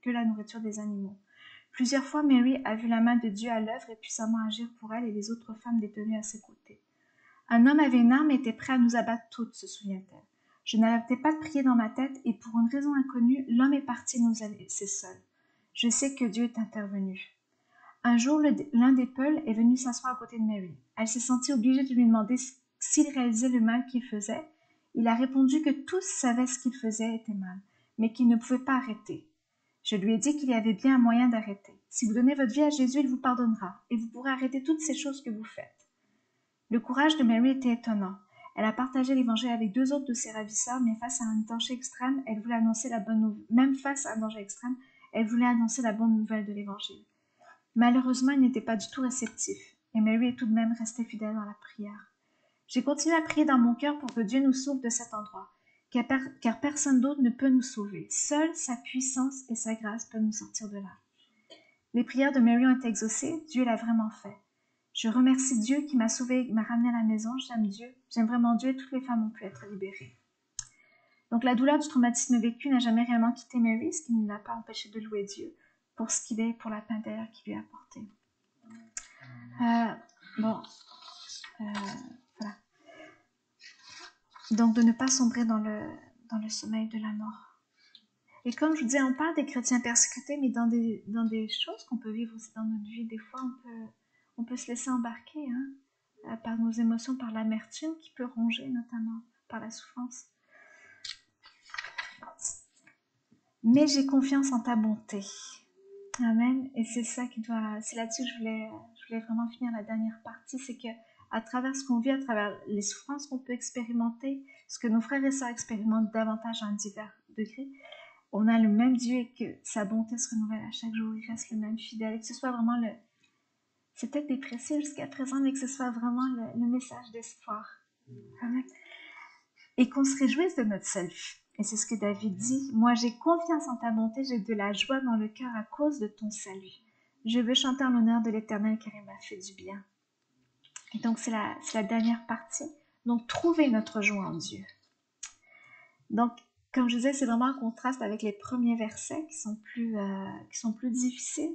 [SPEAKER 2] que la nourriture des animaux. Plusieurs fois, Mary a vu la main de Dieu à l'œuvre et puissamment agir pour elle et les autres femmes détenues à ses côtés. Un homme avait une arme et était prêt à nous abattre toutes, se souvient-elle. Je n'arrêtais pas de prier dans ma tête et pour une raison inconnue, l'homme est parti nous laisser seuls. Je sais que Dieu est intervenu. Un jour, l'un des Peuls est venu s'asseoir à côté de Mary. Elle s'est sentie obligée de lui demander s'il réalisait le mal qu'il faisait. Il a répondu que tous savaient ce qu'il faisait était mal, mais qu'il ne pouvait pas arrêter. Je lui ai dit qu'il y avait bien un moyen d'arrêter. Si vous donnez votre vie à Jésus, il vous pardonnera, et vous pourrez arrêter toutes ces choses que vous faites. Le courage de Mary était étonnant. Elle a partagé l'évangile avec 2 autres de ses ravisseurs, mais face à un danger extrême, elle voulait annoncer la bonne nouvelle. Même face à un danger extrême, elle voulait annoncer la bonne nouvelle de l'évangile. Malheureusement, il n'était pas du tout réceptif, et Mary est tout de même restée fidèle dans la prière. J'ai continué à prier dans mon cœur pour que Dieu nous sauve de cet endroit, car personne d'autre ne peut nous sauver. Seule sa puissance et sa grâce peuvent nous sortir de là. Les prières de Mary ont été exaucées, Dieu l'a vraiment fait. Je remercie Dieu qui m'a sauvée et m'a ramenée à la maison. J'aime vraiment Dieu et toutes les femmes ont pu être libérées. Donc la douleur du traumatisme vécu n'a jamais réellement quitté Mary, ce qui ne l'a pas empêché de louer Dieu pour ce qu'il est, pour la paix intérieure qu'il lui a apportée. Voilà. Donc de ne pas sombrer dans le sommeil de la mort. Et comme je vous disais, on parle des chrétiens persécutés, mais dans des choses qu'on peut vivre aussi dans notre vie, des fois on peut se laisser embarquer par nos émotions, par l'amertume qui peut ronger, notamment par la souffrance. Mais j'ai confiance en ta bonté. Amen. Et c'est ça c'est là-dessus que je voulais vraiment finir la dernière partie, c'est que à travers ce qu'on vit, à travers les souffrances qu'on peut expérimenter, ce que nos frères et sœurs expérimentent davantage à un divers degré, on a le même Dieu et que sa bonté se renouvelle à chaque jour, il reste le même fidèle, et que ce soit vraiment c'est peut-être déprécié jusqu'à présent, mais que ce soit vraiment le message d'espoir. Amen. Et qu'on se réjouisse de notre salut. Et c'est ce que David dit. Moi, j'ai confiance en ta bonté, j'ai de la joie dans le cœur à cause de ton salut. Je veux chanter en l'honneur de l'Éternel car il m'a fait du bien. Et donc, c'est la dernière partie. Donc, trouver notre joie en Dieu. Donc, comme je disais, c'est vraiment un contraste avec les premiers versets qui sont plus difficiles.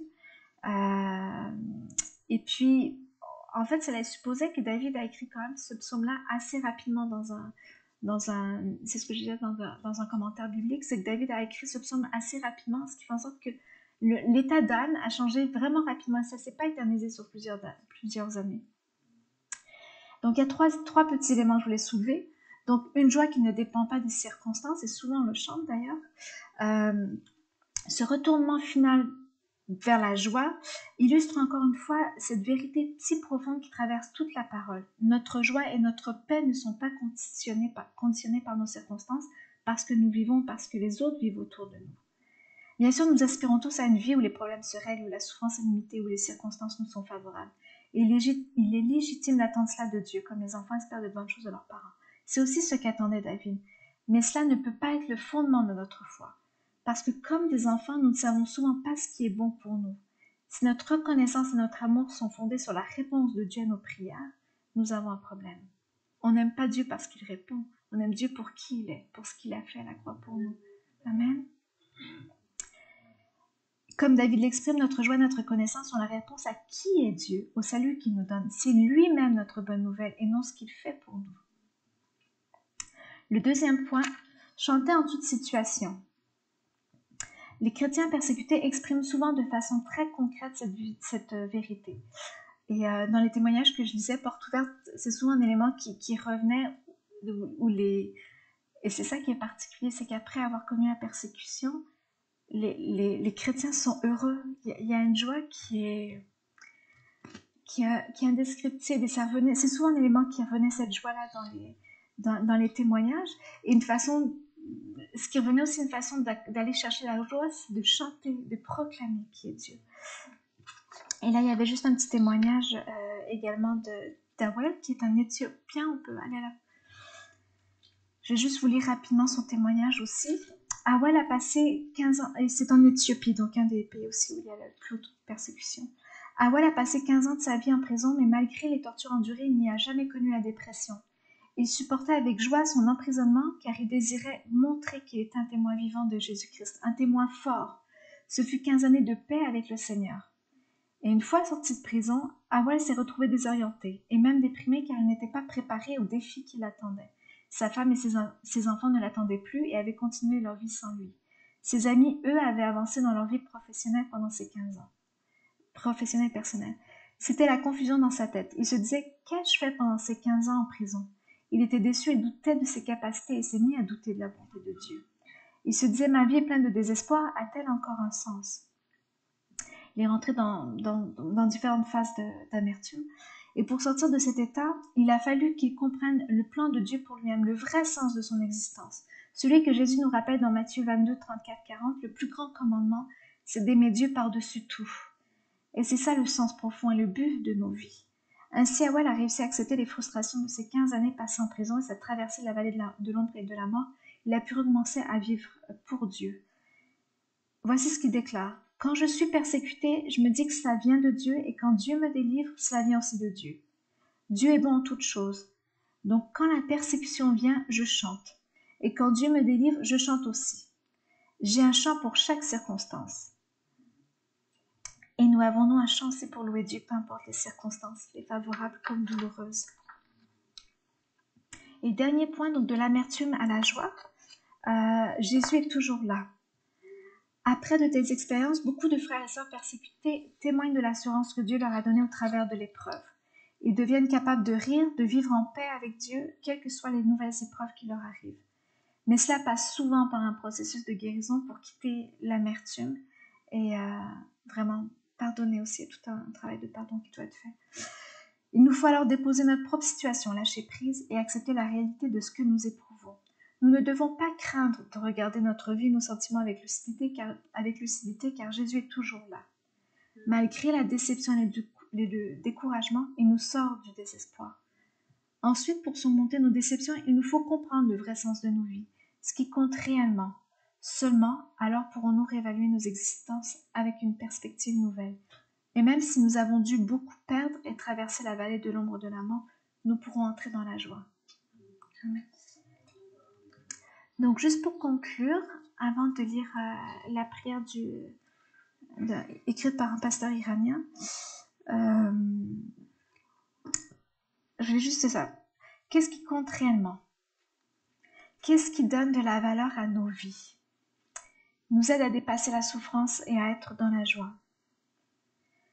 [SPEAKER 2] Et puis, en fait, ça laisse supposer que David a écrit quand même ce psaume-là assez rapidement c'est ce que je disais dans un commentaire biblique, c'est que David a écrit ce psaume assez rapidement, ce qui fait en sorte que l'état d'âme a changé vraiment rapidement. Ça ne s'est pas éternisé sur plusieurs années. Donc, il y a trois petits éléments que je voulais soulever. Donc, une joie qui ne dépend pas des circonstances, et souvent on le chante d'ailleurs. Ce retournement final vers la joie illustre encore une fois cette vérité si profonde qui traverse toute la parole. Notre joie et notre paix ne sont pas conditionnées par nos circonstances, parce que nous vivons, parce que les autres vivent autour de nous. Bien sûr, nous aspirons tous à une vie où les problèmes se règlent, où la souffrance est limitée, où les circonstances nous sont favorables. Et il est légitime d'attendre cela de Dieu, comme les enfants espèrent de bonnes choses de leurs parents. C'est aussi ce qu'attendait David. Mais cela ne peut pas être le fondement de notre foi. Parce que comme des enfants, nous ne savons souvent pas ce qui est bon pour nous. Si notre reconnaissance et notre amour sont fondés sur la réponse de Dieu à nos prières, nous avons un problème. On n'aime pas Dieu parce qu'il répond. On aime Dieu pour qui il est, pour ce qu'il a fait à la croix pour nous. Amen. Comme David l'exprime, notre joie et notre reconnaissance sont la réponse à qui est Dieu, au salut qu'il nous donne. C'est lui-même notre bonne nouvelle et non ce qu'il fait pour nous. Le deuxième point, chanter en toute situation. Les chrétiens persécutés expriment souvent de façon très concrète cette vérité. Et dans les témoignages que je disais, porte ouverte, c'est souvent un élément qui revenait, et c'est ça qui est particulier, c'est qu'après avoir connu la persécution, les chrétiens sont heureux. Il y a une joie qui est indescriptible. Et c'est souvent un élément qui revenait, cette joie-là, dans les témoignages. Et ce qui revenait aussi une façon d'aller chercher la joie, c'est de chanter, de proclamer qui est Dieu. Et là, il y avait juste un petit témoignage également d'Awel, qui est un Éthiopien. On peut aller là. Je vais juste vous lire rapidement son témoignage aussi. Awel a passé 15 ans, et c'est en Éthiopie, donc un des pays aussi où il y a la plus haute persécution. Awel a passé 15 ans de sa vie en prison, mais malgré les tortures endurées, il n'y a jamais connu la dépression. Il supportait avec joie son emprisonnement, car il désirait montrer qu'il était un témoin vivant de Jésus-Christ, un témoin fort. Ce fut 15 années de paix avec le Seigneur. Et une fois sorti de prison, Awel s'est retrouvé désorienté, et même déprimé car il n'était pas préparé aux défis qui l'attendaient. Sa femme et ses enfants ne l'attendaient plus et avaient continué leur vie sans lui. Ses amis, eux, avaient avancé dans leur vie professionnelle pendant ces 15 ans. Professionnelle et personnelle. C'était la confusion dans sa tête. Il se disait « Qu'ai-je fait pendant ces 15 ans en prison ?» Il était déçu et doutait de ses capacités et s'est mis à douter de la bonté de Dieu. Il se disait « Ma vie est pleine de désespoir, a-t-elle encore un sens ?» Il est rentré dans différentes phases d'amertume. Et pour sortir de cet état, il a fallu qu'il comprenne le plan de Dieu pour lui-même, le vrai sens de son existence. Celui que Jésus nous rappelle dans Matthieu 22, 34, 40, le plus grand commandement, c'est d'aimer Dieu par-dessus tout. Et c'est ça le sens profond et le but de nos vies. Ainsi, Awel a réussi à accepter les frustrations de ses 15 années passées en prison et cette traversée de la vallée de l'ombre et de la mort. Il a pu recommencer à vivre pour Dieu. Voici ce qu'il déclare. Quand je suis persécuté, je me dis que cela vient de Dieu et quand Dieu me délivre, cela vient aussi de Dieu. Dieu est bon en toutes choses. Donc quand la persécution vient, je chante. Et quand Dieu me délivre, je chante aussi. J'ai un chant pour chaque circonstance. Et nous avons un chant, c'est pour louer Dieu, peu importe les circonstances, les favorables comme douloureuses. Et dernier point, donc de l'amertume à la joie, Jésus est toujours là. Après de telles expériences, beaucoup de frères et sœurs persécutés témoignent de l'assurance que Dieu leur a donnée au travers de l'épreuve. Ils deviennent capables de rire, de vivre en paix avec Dieu, quelles que soient les nouvelles épreuves qui leur arrivent. Mais cela passe souvent par un processus de guérison pour quitter l'amertume et vraiment pardonner aussi. Il y a tout un travail de pardon qui doit être fait. Il nous faut alors déposer notre propre situation, lâcher prise et accepter la réalité de ce que nous éprouvons. Nous ne devons pas craindre de regarder notre vie, nos sentiments avec lucidité, car Jésus est toujours là. Malgré la déception et le découragement, il nous sort du désespoir. Ensuite, pour surmonter nos déceptions, il nous faut comprendre le vrai sens de nos vies, ce qui compte réellement. Seulement, alors pourrons-nous réévaluer nos existences avec une perspective nouvelle. Et même si nous avons dû beaucoup perdre et traverser la vallée de l'ombre de la mort, nous pourrons entrer dans la joie. Amen. Donc, juste pour conclure, avant de lire la prière écrite par un pasteur iranien, je vais juste ça. Qu'est-ce qui compte réellement? Qu'est-ce qui donne de la valeur à nos vies? Nous aide à dépasser la souffrance et à être dans la joie.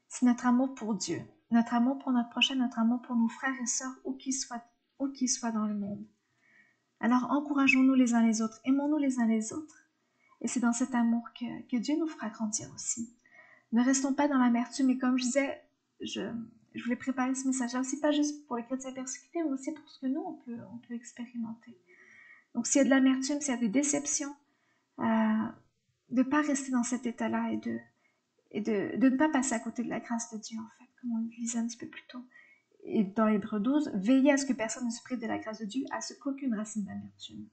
[SPEAKER 2] C'est notre amour pour Dieu, notre amour pour notre prochain, notre amour pour nos frères et sœurs, où qu'ils soient dans le monde. Alors encourageons-nous les uns les autres, aimons-nous les uns les autres. Et c'est dans cet amour que Dieu nous fera grandir aussi. Ne restons pas dans l'amertume, et comme je disais, je voulais préparer ce message-là aussi, pas juste pour les chrétiens persécutés, mais aussi pour ce que nous, on peut expérimenter. Donc s'il y a de l'amertume, s'il y a des déceptions, de ne pas rester dans cet état-là et de ne pas passer à côté de la grâce de Dieu, en fait, comme on le disait un petit peu plus tôt. Et dans Hébreux 12, veillez à ce que personne ne se prive de la grâce de Dieu, à ce qu'aucune racine d'amertume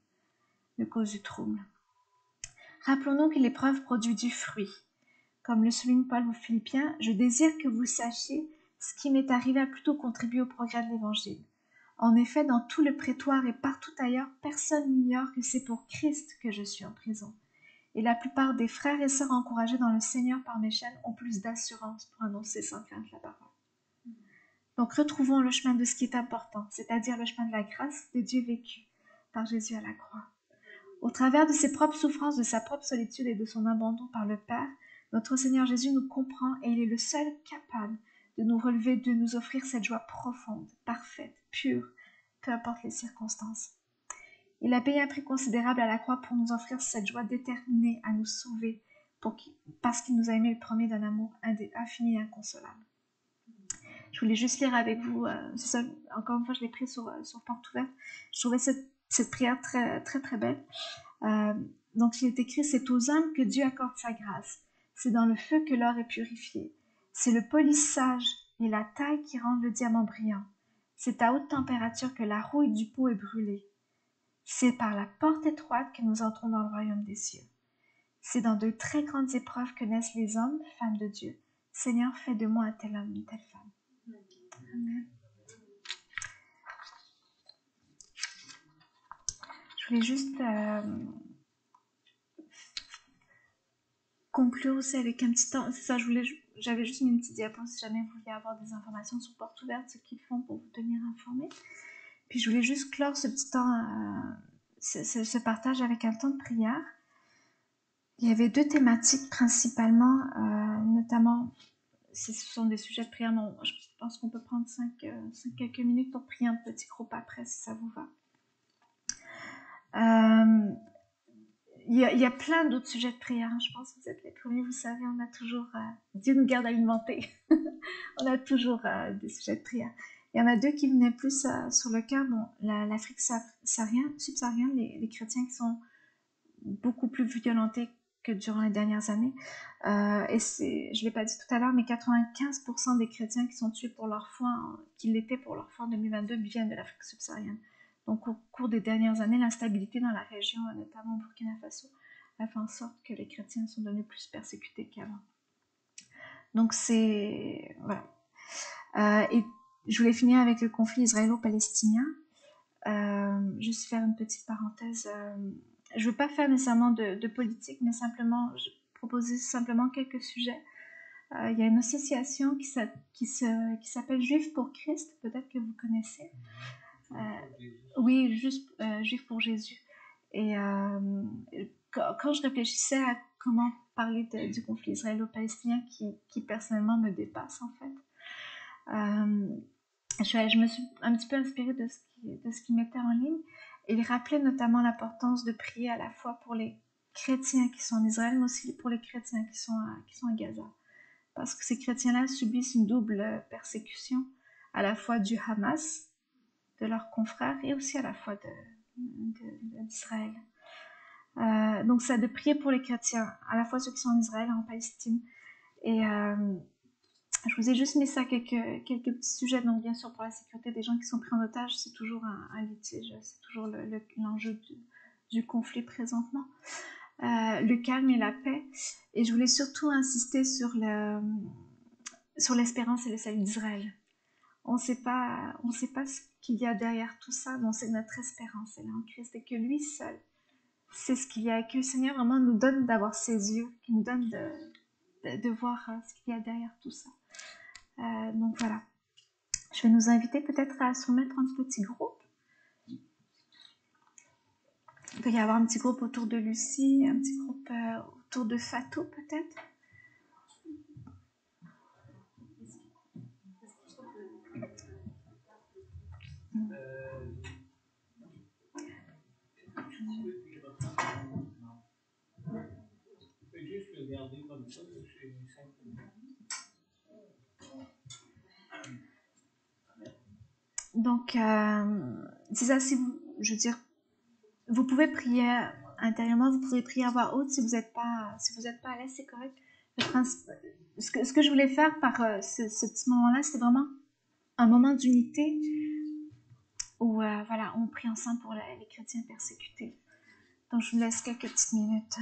[SPEAKER 2] ne cause du trouble. Rappelons-nous que l'épreuve produit du fruit. Comme le souligne Paul aux Philippiens, je désire que vous sachiez ce qui m'est arrivé a plutôt contribué au progrès de l'Évangile. En effet, dans tout le prétoire et partout ailleurs, personne n'ignore que c'est pour Christ que je suis en prison. Et la plupart des frères et sœurs encouragés dans le Seigneur par mes chaînes ont plus d'assurance pour annoncer sans crainte la parole. Donc retrouvons le chemin de ce qui est important, c'est-à-dire le chemin de la grâce de Dieu vécu par Jésus à la croix. Au travers de ses propres souffrances, de sa propre solitude et de son abandon par le Père, notre Seigneur Jésus nous comprend et il est le seul capable de nous relever, de nous offrir cette joie profonde, parfaite, pure, peu importe les circonstances. Il a payé un prix considérable à la croix pour nous offrir cette joie déterminée à nous sauver, parce qu'il nous a aimés le premier d'un amour infini et inconsolable. Je voulais juste lire avec vous, c'est ça, encore une fois je l'ai pris sur Porte Ouverte. Je trouvais cette prière très très très belle. Donc il est écrit, c'est aux hommes que Dieu accorde sa grâce, c'est dans le feu que l'or est purifié, c'est le polissage et la taille qui rendent le diamant brillant, c'est à haute température que la rouille du pot est brûlée, c'est par la porte étroite que nous entrons dans le royaume des cieux, c'est dans de très grandes épreuves que naissent les hommes, femmes de Dieu. Seigneur, fais de moi un tel homme, une telle femme. Amen. Je voulais juste conclure aussi avec un petit temps. C'est ça, j'avais juste mis une petite diapo si jamais vous vouliez avoir des informations sur Porte Ouverte, ce qu'ils font pour vous tenir informés. Puis je voulais juste clore ce petit temps, ce partage avec un temps de prière. Il y avait deux thématiques principalement, notamment, ce sont des sujets de prière, mais je pense qu'on peut prendre 5 quelques minutes pour prier un petit groupe après, si ça vous va. Il y a plein d'autres sujets de prière, hein. Je pense que vous êtes les premiers, vous savez, on a toujours, Dieu nous garde alimentés, on a toujours des sujets de prière. Il y en a deux qui venaient plus sur le cœur, bon, l'Afrique subsaharienne, les chrétiens qui sont beaucoup plus violentés que durant les dernières années, et je ne l'ai pas dit tout à l'heure, mais 95% des chrétiens qui sont tués pour leur foi, qui l'étaient pour leur foi en 2022, viennent de l'Afrique subsaharienne. Donc au cours des dernières années, l'instabilité dans la région, notamment au Burkina Faso, a fait en sorte que les chrétiens sont devenus plus persécutés qu'avant. Donc c'est... voilà. Et je voulais finir avec le conflit israélo-palestinien. Juste faire une petite parenthèse. Je ne veux pas faire nécessairement de politique, mais simplement, je proposais simplement quelques sujets. Il y a une association qui s'appelle Juifs pour Christ, peut-être que vous connaissez. Oui, juste Juifs pour Jésus. Et quand je réfléchissais à comment parler du conflit israélo-palestinien qui personnellement me dépasse en fait, je me suis un petit peu inspirée de ce qu'ils mettaient en ligne. Et il rappelait notamment l'importance de prier à la fois pour les chrétiens qui sont en Israël, mais aussi pour les chrétiens qui sont à Gaza. Parce que ces chrétiens-là subissent une double persécution, à la fois du Hamas, de leurs confrères, et aussi à la fois d'Israël. Donc ça, de prier pour les chrétiens, à la fois ceux qui sont en Israël et en Palestine. Et je vous ai juste mis ça, quelques petits sujets. Donc bien sûr, pour la sécurité des gens qui sont pris en otage, c'est toujours un litige, c'est toujours l'enjeu du conflit présentement. Le calme et la paix. Et je voulais surtout insister sur sur l'espérance et le salut d'Israël. On ne sait pas ce qu'il y a derrière tout ça, mais on sait que notre espérance, elle est en Christ et que lui seul, c'est ce qu'il y a, que le Seigneur vraiment nous donne d'avoir ses yeux, qui nous donne de voir ce qu'il y a derrière tout ça. Donc voilà. Je vais nous inviter peut-être à se remettre en petit groupe. Il peut y avoir un petit groupe autour de Lucie, un petit groupe autour de Fatou peut-être.
[SPEAKER 1] Juste le garder comme ça, c'est simple.
[SPEAKER 2] Donc, c'est ça, si vous, je veux dire, vous pouvez prier intérieurement, vous pouvez prier à voix haute si vous n'êtes pas à l'aise, c'est correct. Ce que je voulais faire par ce petit moment-là, c'était vraiment un moment d'unité où voilà, on prie ensemble pour les chrétiens persécutés. Donc, je vous laisse quelques petites minutes.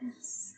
[SPEAKER 2] Merci.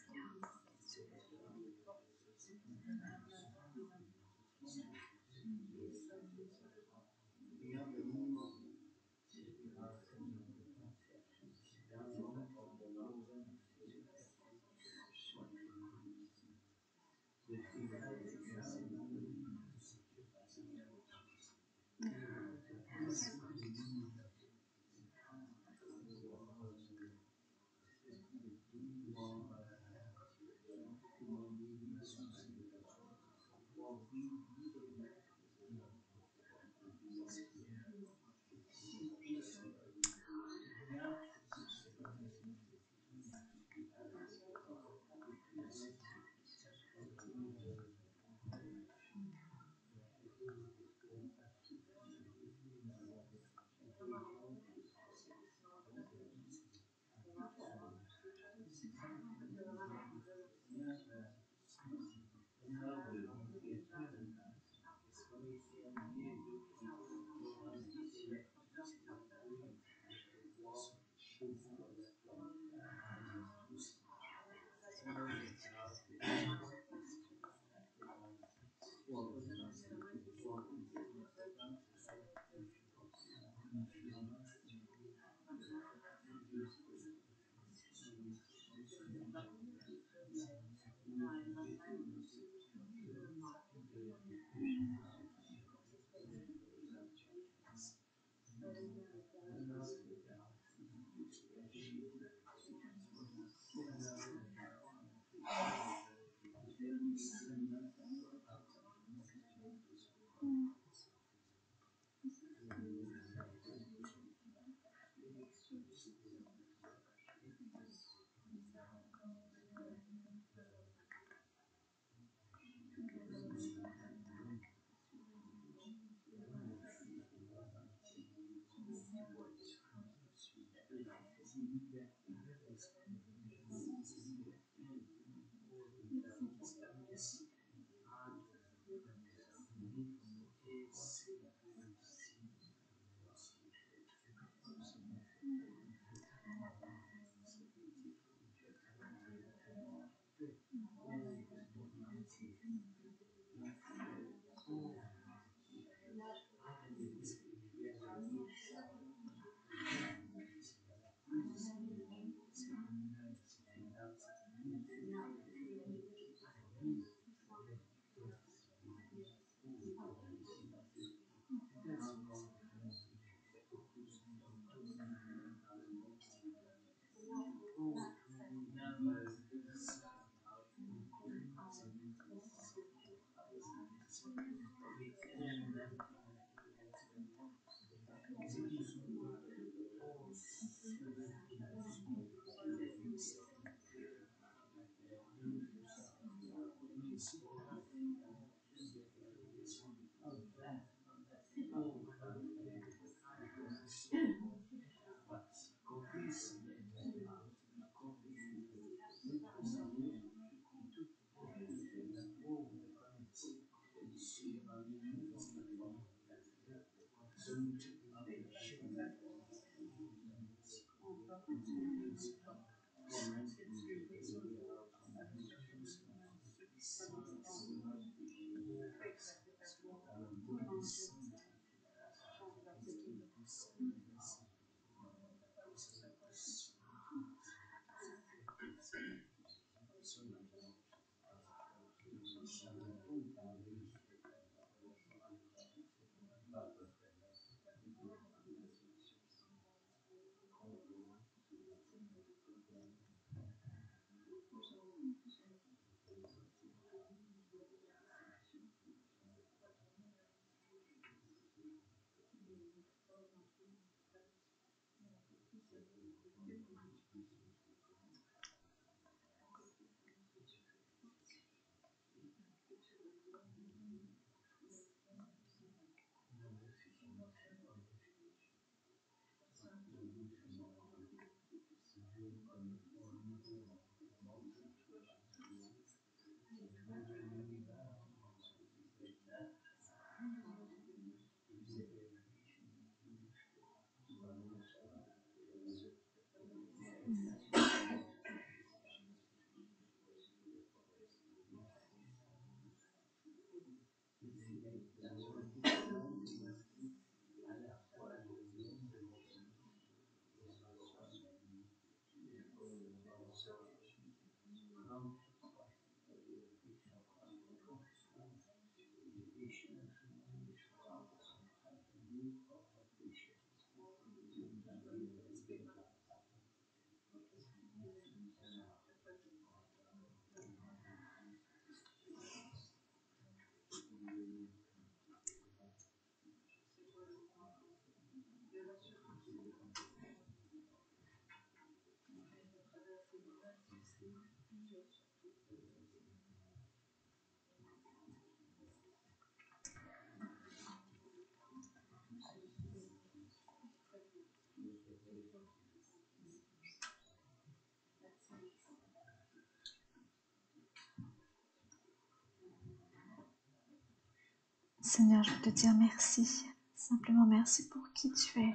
[SPEAKER 2] Seigneur, je veux te dire merci. Simplement merci pour qui tu es.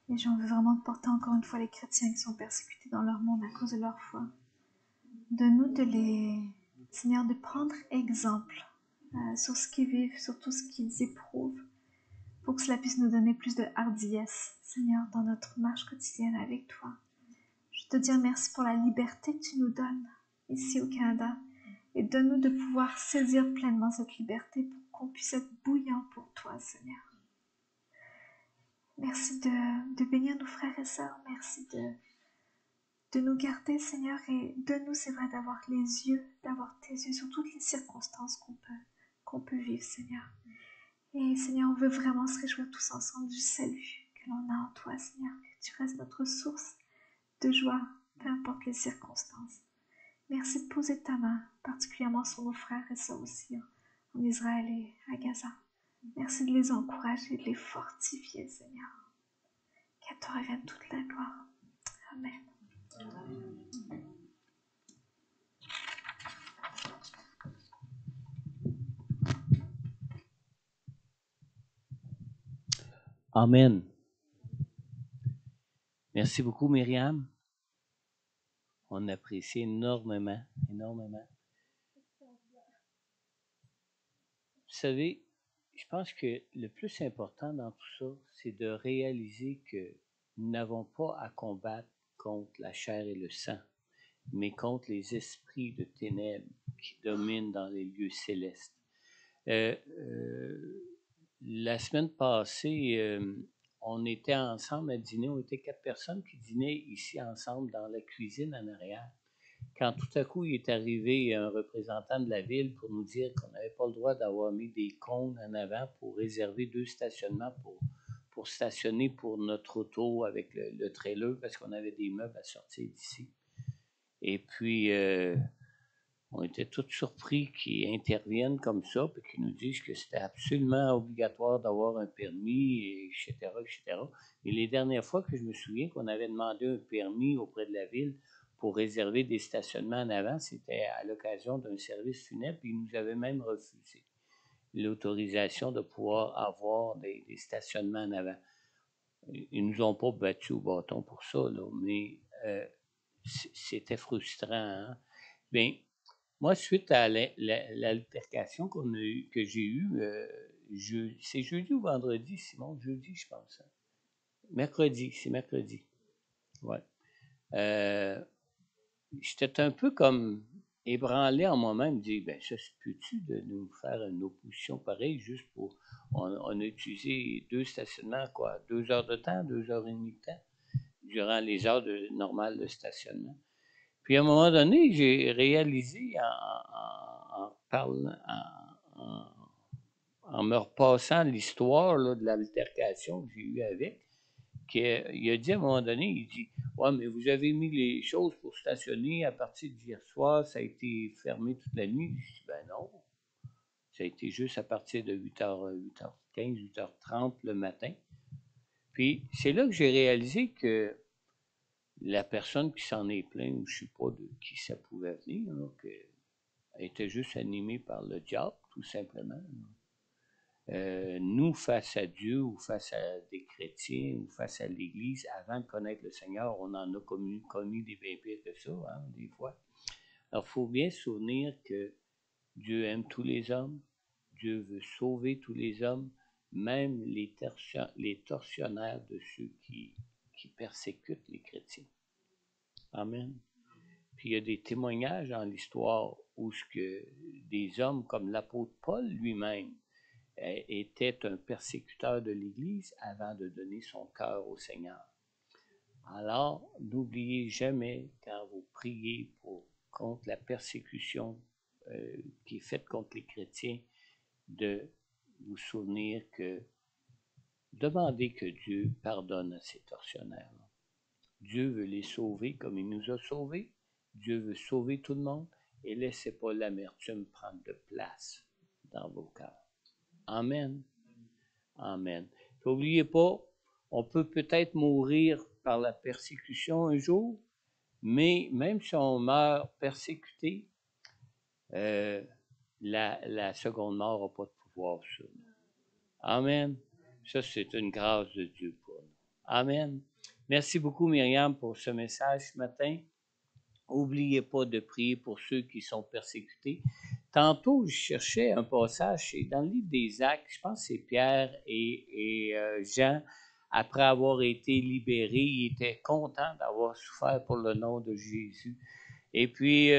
[SPEAKER 2] Et j'en veux vraiment te porter encore une fois les chrétiens qui sont persécutés dans leur monde à cause de leur foi. Donne-nous Seigneur, de prendre exemple sur ce qu'ils vivent, sur tout ce qu'ils éprouvent, pour que cela puisse nous donner plus de hardiesse, Seigneur, dans notre marche quotidienne avec toi. Je veux te dire merci pour la liberté que tu nous donnes ici au Canada. Et donne-nous de pouvoir saisir pleinement cette liberté pour qu'on puisse être bouillant pour toi, Seigneur. Merci de bénir nos frères et sœurs. Merci de nous garder, Seigneur. Et donne-nous, c'est vrai, d'avoir les yeux, d'avoir tes yeux sur toutes les circonstances qu'on peut vivre, Seigneur. Et Seigneur, on veut vraiment se réjouir tous ensemble du salut que l'on a en toi, Seigneur. Que tu restes notre source de joie, peu importe les circonstances. Merci de poser ta main, particulièrement sur nos frères et sœurs aussi, en Israël et à Gaza. Merci de les encourager, de les fortifier, Seigneur. Qu'à toi revienne toute la gloire. Amen.
[SPEAKER 1] Amen. Merci beaucoup, Myriam. On apprécie énormément, énormément. Vous savez, je pense que le plus important dans tout ça, c'est de réaliser que nous n'avons pas à combattre contre la chair et le sang, mais contre les esprits de ténèbres qui dominent dans les lieux célestes. La semaine passée, on était ensemble à dîner, on était 4 personnes qui dînaient ici ensemble dans la cuisine en arrière. Quand tout à coup, il est arrivé un représentant de la ville pour nous dire qu'on n'avait pas le droit d'avoir mis des cônes en avant pour réserver 2 stationnements pour stationner pour notre auto avec le trailer parce qu'on avait des meubles à sortir d'ici. Et puis, on était tous surpris qu'ils interviennent comme ça et qu'ils nous disent que c'était absolument obligatoire d'avoir un permis, etc., etc. Et les dernières fois que je me souviens qu'on avait demandé un permis auprès de la ville pour réserver des stationnements en avant, c'était à l'occasion d'un service funèbre, puis ils nous avaient même refusé l'autorisation de pouvoir avoir des stationnements en avant. Ils ne nous ont pas battus au bâton pour ça, là, mais c'était frustrant. Hein? Bien, moi, suite à l'altercation que j'ai eue, c'est jeudi ou vendredi, Simon? Jeudi, je pense. Hein? Mercredi, c'est mercredi. Ouais. j'étais un peu comme ébranlé en moi-même, dire, ben ça se peut-tu de nous faire une opposition pareille juste pour, on a utilisé 2 stationnements, quoi, 2 heures de temps, 2 heures et demie de temps, durant les heures normales de stationnement. Puis à un moment donné, j'ai réalisé en parlant, en me repassant l'histoire là, de l'altercation que j'ai eue avec, qu'il a dit à un moment donné, il dit « Ouais, mais vous avez mis les choses pour stationner à partir d'hier soir, ça a été fermé toute la nuit. » Je dis « Ben non, ça a été juste à partir de 8h, 8h15, 8h30 le matin. » Puis c'est là que j'ai réalisé que la personne qui s'en est plainte, ou je ne sais pas de qui ça pouvait venir, là, qu'elle était juste animée par le diable, tout simplement. Nous, face à Dieu ou face à des chrétiens ou face à l'Église, avant de connaître le Seigneur, on en a commis des bien pires que ça, hein, des fois. Alors, il faut bien se souvenir que Dieu aime tous les hommes, Dieu veut sauver tous les hommes, même les tortionnaires de ceux qui persécutent les chrétiens. Amen. Puis il y a des témoignages dans l'histoire où ce que des hommes comme l'apôtre Paul lui-même était un persécuteur de l'Église avant de donner son cœur au Seigneur. Alors, n'oubliez jamais, quand vous priez contre la persécution qui est faite contre les chrétiens, de vous souvenir que demandez que Dieu pardonne à ces tortionnaires. Dieu veut les sauver comme il nous a sauvés. Dieu veut sauver tout le monde et laissez pas l'amertume prendre de place dans vos cœurs. Amen. Amen. N'oubliez pas, on peut peut-être mourir par la persécution un jour, mais même si on meurt persécuté, la seconde mort n'a pas de pouvoir sur nous. Amen. Ça, c'est une grâce de Dieu pour nous. Amen. Merci beaucoup, Myriam, pour ce message ce matin. N'oubliez pas de prier pour ceux qui sont persécutés. Tantôt, je cherchais un passage, c'est dans le livre des Actes, je pense que c'est Pierre et Jean, après avoir été libérés, ils étaient contents d'avoir souffert pour le nom de Jésus. Et puis,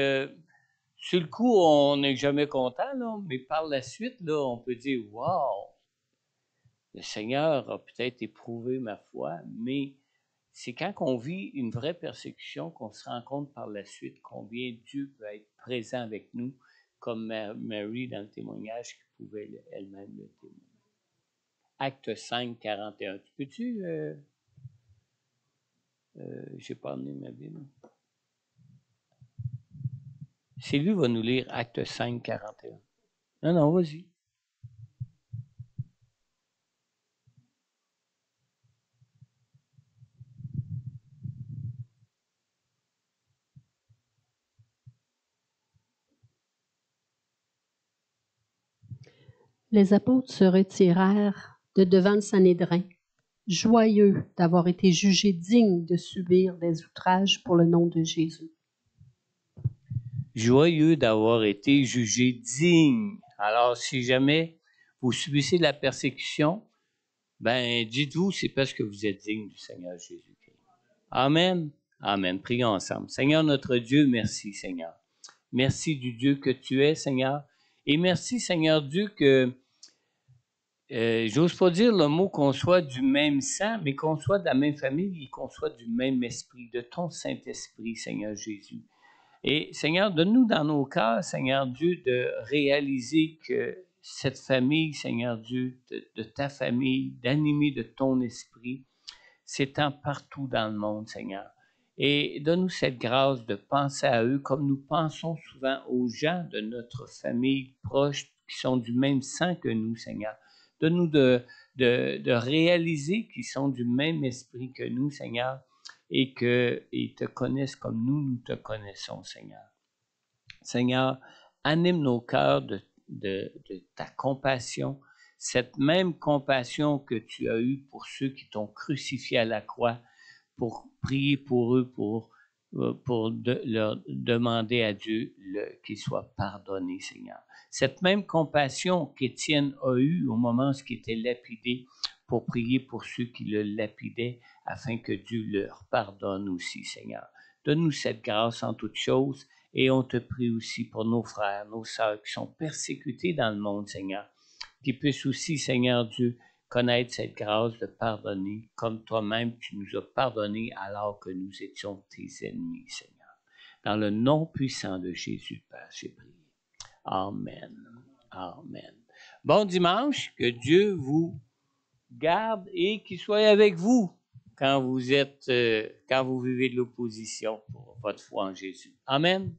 [SPEAKER 1] sur le coup, on n'est jamais content, là, mais par la suite, là, on peut dire « Wow! Le Seigneur a peut-être éprouvé ma foi, mais c'est quand on vit une vraie persécution qu'on se rend compte par la suite combien Dieu peut être présent avec nous, comme Mary dans le témoignage qui pouvait elle-même le témoigner. Acte 5, 41. Tu peux-tu... j'ai pas amené ma Bible. C'est lui qui va nous lire Acte 5, 41. Non, vas-y.
[SPEAKER 6] Les apôtres se retirèrent de devant le Sanhédrin, joyeux d'avoir été jugés dignes de subir des outrages pour le nom de Jésus.
[SPEAKER 1] Joyeux d'avoir été jugés dignes. Alors, si jamais vous subissez de la persécution, ben, dites-vous, c'est parce que vous êtes digne du Seigneur Jésus-Christ. Amen. Amen. Prions ensemble. Seigneur notre Dieu, merci, Seigneur. Merci du Dieu que tu es, Seigneur. Et merci, Seigneur Dieu, que j'ose pas dire le mot qu'on soit du même sang, mais qu'on soit de la même famille et qu'on soit du même esprit, de ton Saint-Esprit, Seigneur Jésus. Et Seigneur, donne-nous dans nos cœurs, Seigneur Dieu, de réaliser que cette famille, Seigneur Dieu, de ta famille, d'animer de ton esprit, s'étend partout dans le monde, Seigneur. Et donne-nous cette grâce de penser à eux comme nous pensons souvent aux gens de notre famille proche qui sont du même sang que nous, Seigneur. Donne-nous de réaliser qu'ils sont du même esprit que nous, Seigneur, et qu'ils te connaissent comme nous te connaissons, Seigneur. Seigneur, anime nos cœurs de ta compassion, cette même compassion que tu as eue pour ceux qui t'ont crucifié à la croix, pour prier pour eux, pour leur demander à Dieu qu'ils soient pardonnés, Seigneur. Cette même compassion qu'Étienne a eue au moment où il était lapidé, pour prier pour ceux qui le lapidaient, afin que Dieu leur pardonne aussi, Seigneur. Donne-nous cette grâce en toutes choses et on te prie aussi pour nos frères, nos sœurs qui sont persécutés dans le monde, Seigneur, qui puissent aussi, Seigneur Dieu, connaître cette grâce de pardonner comme toi-même tu nous as pardonné alors que nous étions tes ennemis, Seigneur. Dans le nom puissant de Jésus, Père, j'ai prié. Amen. Amen. Bon dimanche, que Dieu vous garde et qu'il soit avec vous quand vous vivez de l'opposition pour votre foi en Jésus. Amen.